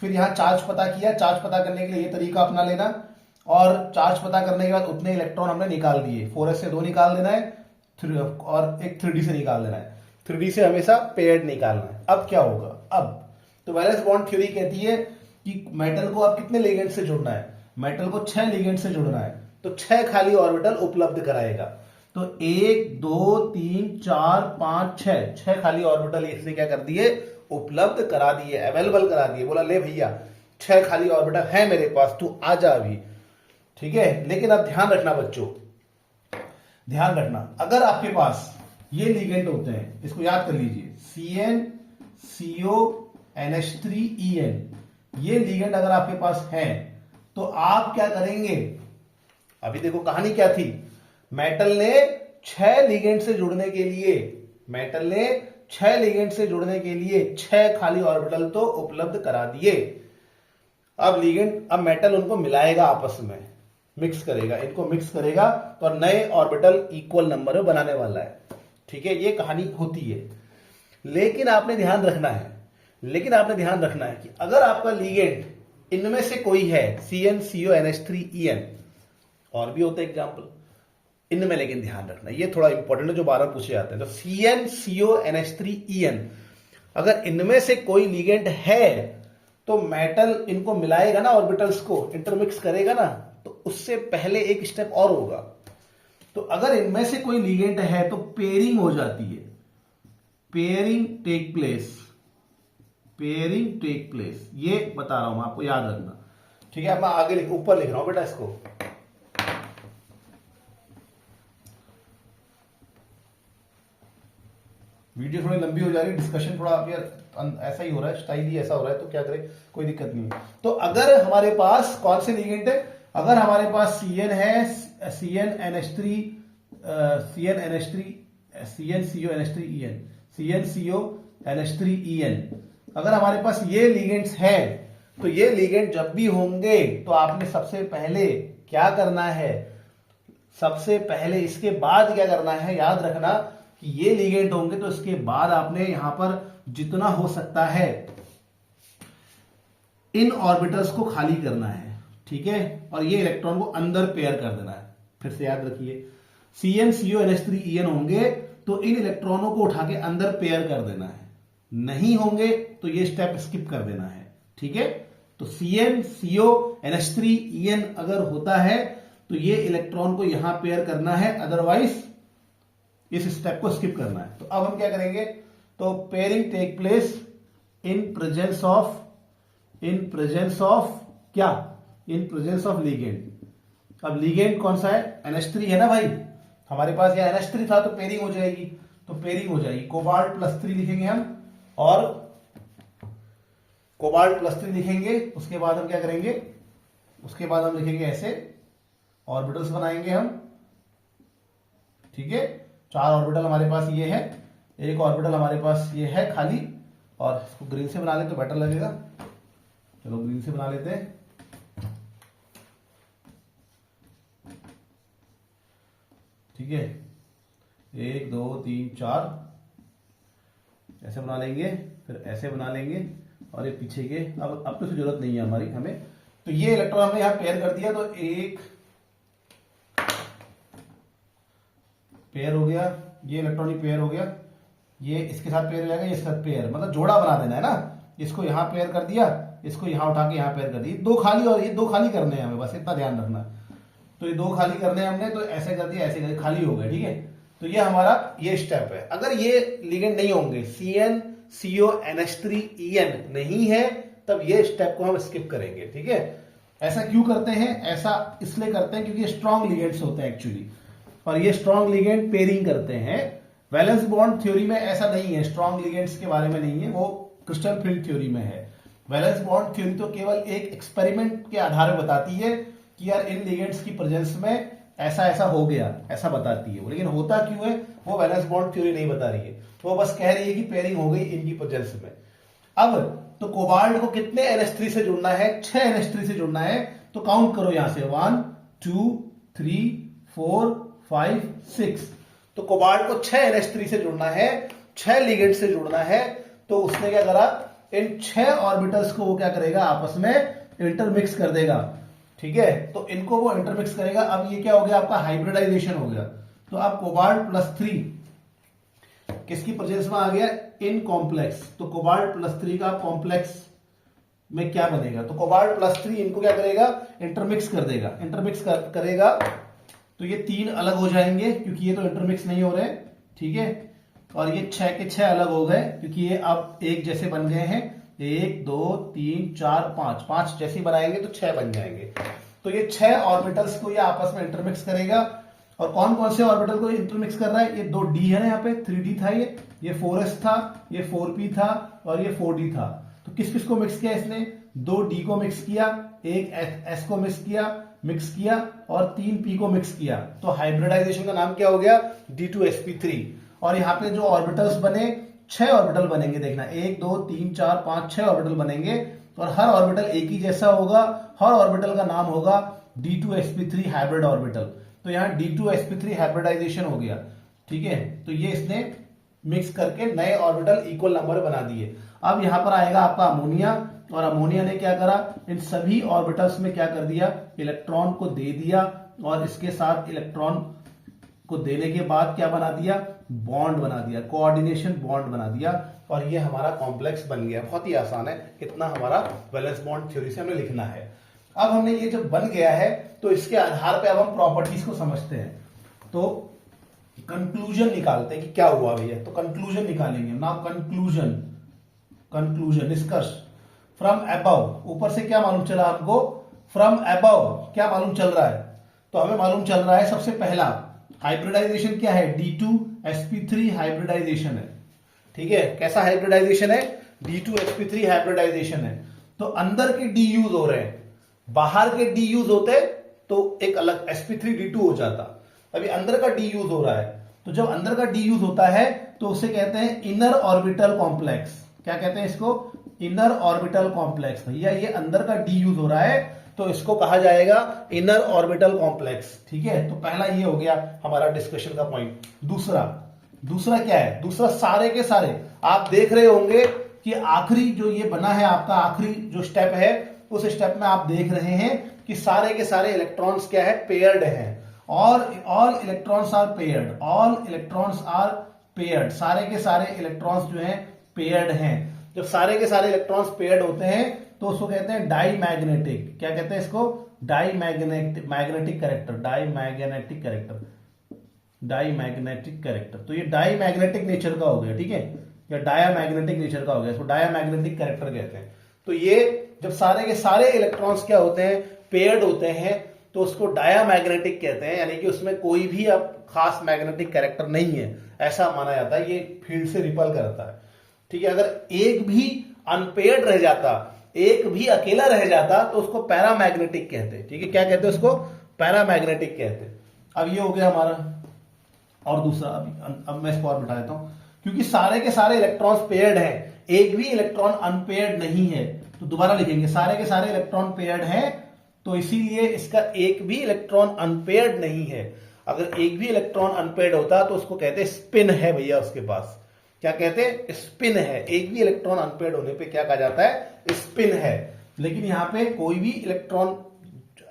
फिर यहाँ चार्ज पता किया, चार्ज पता करने के लिए ये तरीका अपना लेना, और चार्ज पता करने के बाद उतने इलेक्ट्रॉन हमने निकाल दिए, 4s से 2 निकाल देना है, और एक 3d से निकाल देना है। 3d से हमेशा पेयर्ड निकालना है। अब क्या होगा, अब तो वैलेंस बॉन्ड थ्योरी कहती है कि मेटल को अब कितने लिगेंड से जुड़ना है, मेटल को 6 लिगेंड से जुड़ना है, तो 6 खाली ऑर्बिटल उपलब्ध कराएगा। तो 1 2 3 4 5 6 खाली ऑर्बिटल इसने क्या कर दिए, उपलब्ध करा दिए, अवेलेबल करा दिए। बोला ले भैया 6 खाली ऑर्बिटल है मेरे पास, तू आ जा अभी, ठीक है। लेकिन अब ध्यान रखना बच्चों, ध्यान रखना, अगर आपके पास ये लिगेंड होते हैं, इसको याद कर लीजिए, CN CO NH3 EN, ये लिगेंड अगर आपके पास है तो आप क्या करेंगे। अभी देखो कहानी क्या थी, मेटल ने 6 लिगेंड से जुड़ने के लिए, मेटल ने 6 लिगेंड से जुड़ने के लिए 6 खाली ऑर्बिटल तो उपलब्ध करा दिए। अब लिगेंड, अब मेटल उनको मिलाएगा, आपस में मिक्स करेगा, इनको मिक्स करेगा तो नए ऑर्बिटल इक्वल नंबर में बनाने वाला है, ठीक है। ये कहानी होती है। लेकिन आपने ध्यान रखना है, लेकिन आपने ध्यान रखना है कि अगर आपका लिगेंड इनमें से कोई है, CN CO NH3 EN, और भी होते हैं एग्जाम्पल इनमें, लेकिन ध्यान रखना ये थोड़ा इंपॉर्टेंट है जो बार बार पूछे जाते हैं। तो CN CO NH3 EN, अगर इनमें से कोई लिगेंड है तो मेटल इनको मिलाएगा ना, ऑर्बिटल्स को इंटरमिक्स करेगा ना, तो उससे पहले एक स्टेप और होगा। तो अगर इनमें से कोई लिगेंड है तो पेयरिंग हो जाती है, pairing take place, pairing take place, ये बता रहा हूं मैं आपको, याद रखना, ठीक है। अब मैं आगे ऊपर लिख रहा हूं बेटा इसको, वीडियो थोड़ी लंबी हो जा रही है, डिस्कशन थोड़ा ऐसा ही हो रहा है, स्टाइल ही ऐसा हो रहा है, तो क्या करें, कोई दिक्कत नहीं है। तो अगर हमारे पास कौन से लिगेंड है, अगर हमारे पास CN है, CN NH3 CN CO NH3 EN, CN CO NH3 EN, अगर हमारे पास ये लिगेंड्स है तो ये लिगेंड जब भी होंगे तो आपने सबसे पहले क्या करना है, सबसे पहले इसके बाद क्या करना है, याद रखना कि ये लिगेंड होंगे तो इसके बाद आपने यहां पर जितना हो सकता है इन ऑर्बिटल्स को खाली करना है, ठीक है, और ये इलेक्ट्रॉन को अंदर पेयर कर देना है। फिर से याद रखिए, CN CO NH3 EN होंगे तो इन इलेक्ट्रॉनों को उठा के अंदर पेयर कर देना है, नहीं होंगे तो ये स्टेप स्किप कर देना है, ठीक है। तो CN CO NH3 EN अगर होता है तो ये इलेक्ट्रॉन को यहां पेयर करना है, अदरवाइज इस स्टेप को स्किप करना है। तो अब हम क्या करेंगे, तो pairing take place in presence of क्या, इन प्रेजेंस ऑफ लिगेंड। अब लिगेंड कौन सा है, NH3 है ना भाई, हमारे पास ये NH3 था तो पेयरिंग हो जाएगी, तो पेयरिंग हो जाएगी, कोबाल्ट +3 लिखेंगे हम, और कोबाल्ट +3 लिखेंगे। उसके बाद हम क्या करेंगे, उसके बाद हम लिखेंगे ऐसे ऑर्बिटल्स बनाएंगे हम, ठीक है। 4 ऑर्बिटल हमारे पास ये है, एक ऑर्बिटल हमारे पास ये है खाली, और इसको ग्रीन से बना लेते तो बेटर लगेगा, चलो ग्रीन से बना लेते हैं, ठीक है। 1 2 3 4 ऐसे बना लेंगे, फिर ऐसे बना लेंगे, और ये पीछे के अब तो जरूरत नहीं है हमारी हमें। तो ये इलेक्ट्रॉन हमने यहां पेयर कर दिया, तो एक पेयर हो गया, ये इलेक्ट्रॉनिक पेयर हो गया, ये इसके साथ पेयर हो जाएगा, ये इसके साथ पेयर, मतलब जोड़ा बना देना है ना, इसको यहां पेयर कर दिया, इसको यहां उठा के यहां पेयर कर दी, 2 खाली, और ये 2 खाली करने हैं हमें, बस इतना ध्यान रखना। तो ये 2 खाली करने हैं हमने, तो ऐसे कर दिया, ऐसे कर दिया, खाली हो गए, ठीक है। तो ये हमारा ये स्टेप है। अगर ये लिगेंड नहीं होंगे, CN CO NH3 EN नहीं है, तब ये स्टेप को हम स्किप करेंगे, ठीक है। ऐसा क्यों करते हैं, ऐसा इसलिए करते हैं क्योंकि ये स्ट्रॉन्ग लिगेंड्स होते हैं एक्चुअली, और ये स्ट्रॉन्ग लिगेंड पेयरिंग करते हैं। वैलेंस बॉन्ड थ्योरी में ऐसा नहीं है, स्ट्रॉन्ग लिगेंड्स के बारे में नहीं है, वो क्रिस्टल फील्ड थ्योरी में है। वैलेंस बॉन्ड थ्योरी तो केवल एक एक्सपेरिमेंट के आधार पर बताती है कि यार इन लिगेंड्स की प्रेजेंस में ऐसा ऐसा हो गया, ऐसा बताती है, लेकिन होता क्यों है वो वैलेंस बॉन्ड थ्योरी नहीं बता रही है, वो बस कह रही है कि पेयरिंग हो गई इनकी प्रेजेंस में। अब तो कोबाल्ट को कितने NH3 से जुड़ना है, 6 NH3 से जुड़ना है, तो काउंट करो यहां से 1 2 3 4 5 6। तो कोबाल्ट को 6 NH3 से जुड़ना है, 6 लिगेंड से जुड़ना है, तो उसने क्या करा, इन 6 ऑर्बिटल्स को वो क्या करेगा, आपस में इंटरमिक्स कर देगा। ठीक है, तो इनको वो इंटरमिक्स करेगा। अब ये क्या हो गया, आपका हाइब्रिडाइजेशन हो गया। तो अब कोबाल्ट +3 किसकी प्रेजेंस में आ गया, इन कॉम्प्लेक्स। तो कोबाल्ट +3 का कॉम्प्लेक्स में क्या बनेगा, तो कोबाल्ट +3 इनको क्या करेगा, इंटरमिक्स कर देगा। इंटरमिक्स करेगा तो ये 3 अलग हो जाएंगे क्योंकि ये तो इंटरमिक्स नहीं हो रहे। ठीक है, और ये 6 के 6 अलग हो गए क्योंकि ये अब एक जैसे बन गए हैं। 1 2 3 4 5, 5 जैसे बनाएंगे तो 6 बन जाएंगे। तो ये 6 ऑर्बिटल्स को ये आपस में इंटरमिक्स करेगा। और कौन कौन से ऑर्बिटल को इंटरमिक्स कर रहा है, ये 2d है ना, यहाँ पे 3d था, ये 4s था, ये 4p था और ये 4d था। तो किस किस को मिक्स किया इसने, 2d को मिक्स किया, एक s को मिक्स किया और 3p को मिक्स किया। तो हाइब्रिडाइजेशन का नाम क्या हो गया, D2sp3। और यहाँ पे जो ऑर्बिटल्स बने, 6 ऑर्बिटल बनेंगे, देखना 1 2 3 4 5 6 ऑर्बिटल बनेंगे और हर ऑर्बिटल एक ही जैसा होगा। हर ऑर्बिटल का नाम होगा D2sp3 हाइब्रिड ऑर्बिटल। तो यहाँ D2sp3 हाइब्रिडाइजेशन हो गया। ठीक है, तो ये इसने मिक्स करके नए ऑर्बिटल इक्वल नंबर बना दिए। अब यहां पर आएगा आपका अमोनिया, और अमोनिया ने क्या करा, इन सभी ऑर्बिटल्स में क्या कर दिया, इलेक्ट्रॉन को दे दिया और इसके साथ इलेक्ट्रॉन को देने के बाद क्या बना दिया, बॉन्ड बना दिया, कोऑर्डिनेशन बॉन्ड बना दिया। और ये हमारा कॉम्प्लेक्स बन गया। बहुत ही आसान है, इतना हमारा वैलेंस बॉन्ड थ्योरी से हमें लिखना है। अब हमने ये जब बन गया है तो इसके आधार पे अब हम प्रॉपर्टीज को समझते हैं। तो कंक्लूजन निकालते हैं कि क्या हुआ भैया। तो कंक्लूजन निकालेंगे। नाउ कंक्लूजन निष्कर्ष फ्रॉम अबव, ऊपर से क्या मालूम चला आपको, फ्रॉम अबव क्या मालूम चल रहा है, तो हमें मालूम चल रहा है सबसे पहला हाइब्रिडाइजेशन क्या है, D2sp3 हाइब्रिडाइजेशन है। ठीक है, कैसा हाइब्रिडाइजेशन है, D2sp3 हाइब्रिडाइजेशन है। तो अंदर के D यूज हो रहे हैं, बाहर के D यूज होते तो एक अलग sp3d2 हो जाता। अभी अंदर का D यूज हो रहा है, तो जब अंदर का D यूज होता है तो उसे कहते हैं इनर ऑर्बिटल कॉम्प्लेक्स। क्या कहते हैं इसको, इनर ऑर्बिटल कॉम्प्लेक्स। भैया ये अंदर का D यूज हो रहा है तो इसको कहा जाएगा इनर ऑर्बिटल कॉम्प्लेक्स। ठीक है, तो पहला ये हो गया हमारा डिस्कशन का पॉइंट। दूसरा क्या है, दूसरा सारे के सारे आप देख रहे होंगे कि आखिरी जो ये बना है आपका आखिरी जो स्टेप है, उस स्टेप में आप देख रहे हैं कि सारे के सारे इलेक्ट्रॉन्स क्या है, पेयर्ड हैं। और all electrons are paired, all electrons are paired, सारे के सारे इलेक्ट्रॉन्स जो हैं पेयर्ड हैं। जब सारे के सारे इलेक्ट्रॉन्स पेयर्ड होते हैं तो उसको कहते हैं डाईमैग्नेटिक। क्या कहते हैं इसको, मैग्नेटिक कैरेक्टर। तो ये डाईमैग्नेटिक नेचर का हो गया। ठीक है, या डायामैग्नेटिक नेचर का हो गया, इसको डायामैग्नेटिक कैरेक्टर कहते हैं। तो ये जब सारे के सारे इलेक्ट्रॉन्स क्या होते हैं, पेयर्ड होते हैं, तो उसको डायामैग्नेटिक कहते हैं, यानी कि उसमें कोई भी अब खास मैग्नेटिक कैरेक्टर नहीं है, ऐसा माना जाता है। ये फील्ड से रिपल करता है। ठीक है, अगर एक भी अनपेयर्ड रह जाता, एक भी अकेला रह जाता तो उसको पैरामैग्नेटिक कहते हैं। ठीक है, क्या कहते हैं उसको, पैरामैग्नेटिक कहते हैं। अब ये हो गया हमारा। और दूसरा अब मैं इसको और बिठा देता हूं, क्योंकि सारे के सारे इलेक्ट्रॉन्स पेयर्ड हैं, एक भी इलेक्ट्रॉन अनपेयर्ड नहीं है। तो दोबारा लिखेंगे, सारे के सारे इलेक्ट्रॉन पेयर्ड हैं, तो इसीलिए इसका एक भी इलेक्ट्रॉन अनपेयर्ड नहीं है। अगर एक भी इलेक्ट्रॉन अनपेयर्ड होता तो उसको कहते हैं स्पिन है भैया उसके पास। क्या कहते हैं, स्पिन है। एक भी इलेक्ट्रॉन अनपेयर्ड होने पे क्या कहा जाता है, स्पिन है। लेकिन यहां पे कोई भी इलेक्ट्रॉन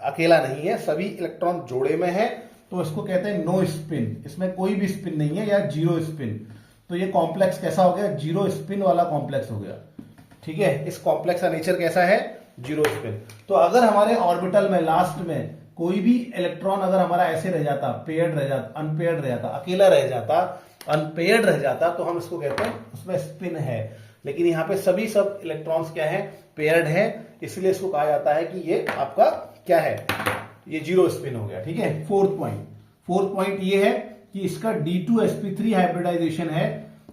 अकेला नहीं है, सभी इलेक्ट्रॉन जोड़े में है, तो इसको कहते हैं नो स्पिन। इसमें कोई भी स्पिन नहीं है या जीरो स्पिन। तो ये कॉम्प्लेक्स कैसा हो गया, जीरो स्पिन वाला कॉम्प्लेक्स हो गया। ठीक है, इस कॉम्प्लेक्स का नेचर कैसा है, जीरो स्पिन। तो अगर हमारे ऑर्बिटल में लास्ट में कोई भी इलेक्ट्रॉन अगर हमारा ऐसे रह जाता, पेयर्ड रह जाता, अनपेयर्ड रह जाता, अकेला रह जाता, अनपेयर्ड रह जाता, तो हम इसको कहते हैं उसमें स्पिन है। लेकिन यहाँ पे सभी सब इलेक्ट्रॉन्स क्या है, पेयर्ड है, इसलिए इसको कहा जाता है कि ये आपका क्या है, ये जीरो स्पिन हो गया। ठीक है, फोर्थ पॉइंट ये है कि इसका D2sp3 हाइब्रिडाइजेशन है।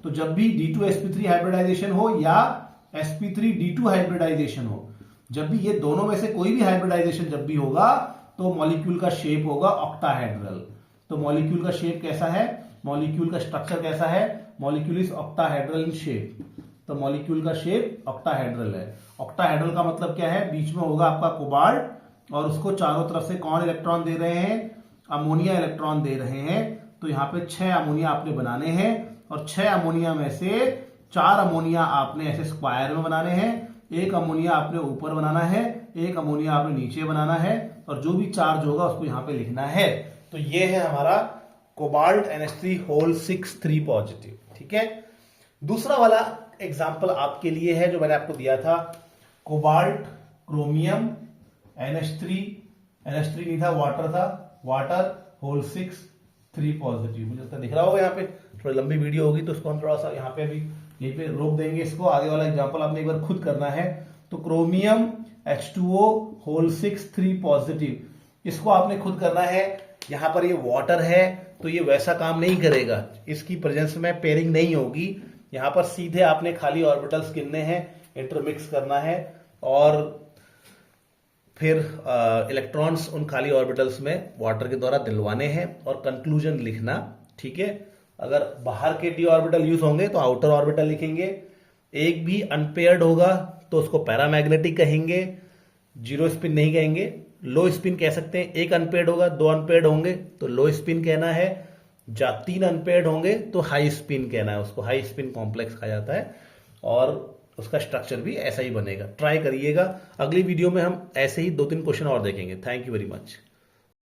तो जब भी D2sp3 हाइब्रिडाइजेशन हो या sp3d2 हाइब्रिडाइजेशन हो, जब भी ये दोनों में से कोई भी हाइब्रिडाइजेशन जब भी होगा तो मॉलिक्यूल का शेप होगा ऑक्टाहेड्रल। तो मॉलिक्यूल का शेप कैसा है, मॉलिक्यूल का स्ट्रक्चर कैसा है, molecule is octahedral in shape. तो मॉलिक्यूल का शेप ऑक्टाहेड्रल है। ऑक्टाहेड्रल का मतलब क्या है, बीच में होगा आपका कोबाल्ट और उसको चारों तरफ से कौन इलेक्ट्रॉन दे रहे हैं, अमोनिया इलेक्ट्रॉन दे रहे हैं। तो यहाँ पे 6 अमोनिया आपने बनाने हैं और 6 अमोनिया में से 4 अमोनिया आपने ऐसे स्क्वायर में बनाने हैं, एक अमोनिया आपने ऊपर बनाना है, एक अमोनिया आपने नीचे बनाना है, और जो भी चार्ज होगा उसको यहां पे लिखना है। तो ये है हमारा कोबाल्ट NH3 होल 6 3 पॉजिटिव। ठीक है, दूसरा वाला एग्जाम्पल आपके लिए है जो मैंने आपको दिया था, कोबाल्ट क्रोमियम NH3 नहीं था, वाटर था, वाटर होल 6 3 पॉजिटिव। मुझे लगता है दिख रहा होगा, यहाँ पे थोड़ी लंबी वीडियो होगी तो उसको हम थोड़ा सा यहाँ पे अभी यहीं पे रोक देंगे इसको। आगे वाला एग्जांपल आपने एक बार खुद करना है। तो क्रोमियम H2O होल 6 3 पॉजिटिव, इसको आपने खुद करना है। यहां पर ये वाटर है तो ये वैसा काम नहीं करेगा, इसकी प्रेजेंस में पेयरिंग नहीं होगी। यहां पर सीधे आपने खाली ऑर्बिटल्स गिनने हैं, इंटरमिक्स करना है, और फिर इलेक्ट्रॉन्स उन खाली ऑर्बिटल्स में वाटर के द्वारा दिलवाने हैं और कंक्लूजन लिखना। ठीक है, अगर बाहर के डी ऑर्बिटल यूज होंगे तो आउटर ऑर्बिटल लिखेंगे। एक भी अनपेयर्ड होगा तो उसको पैरामैग्नेटिक कहेंगे, जीरो स्पिन नहीं कहेंगे। लो स्पिन कह सकते हैं, एक अनपेयर्ड होगा, 2 अनपेयर्ड होंगे तो लो स्पिन कहना है, 3 अनपेयर्ड होंगे तो हाई स्पिन कहना है, उसको हाई स्पिन कॉम्प्लेक्स कहा जाता है, और उसका स्ट्रक्चर भी ऐसा ही बनेगा। ट्राई करिएगा। अगली वीडियो में हम ऐसे ही 2-3 क्वेश्चन और देखेंगे। Thank you very much.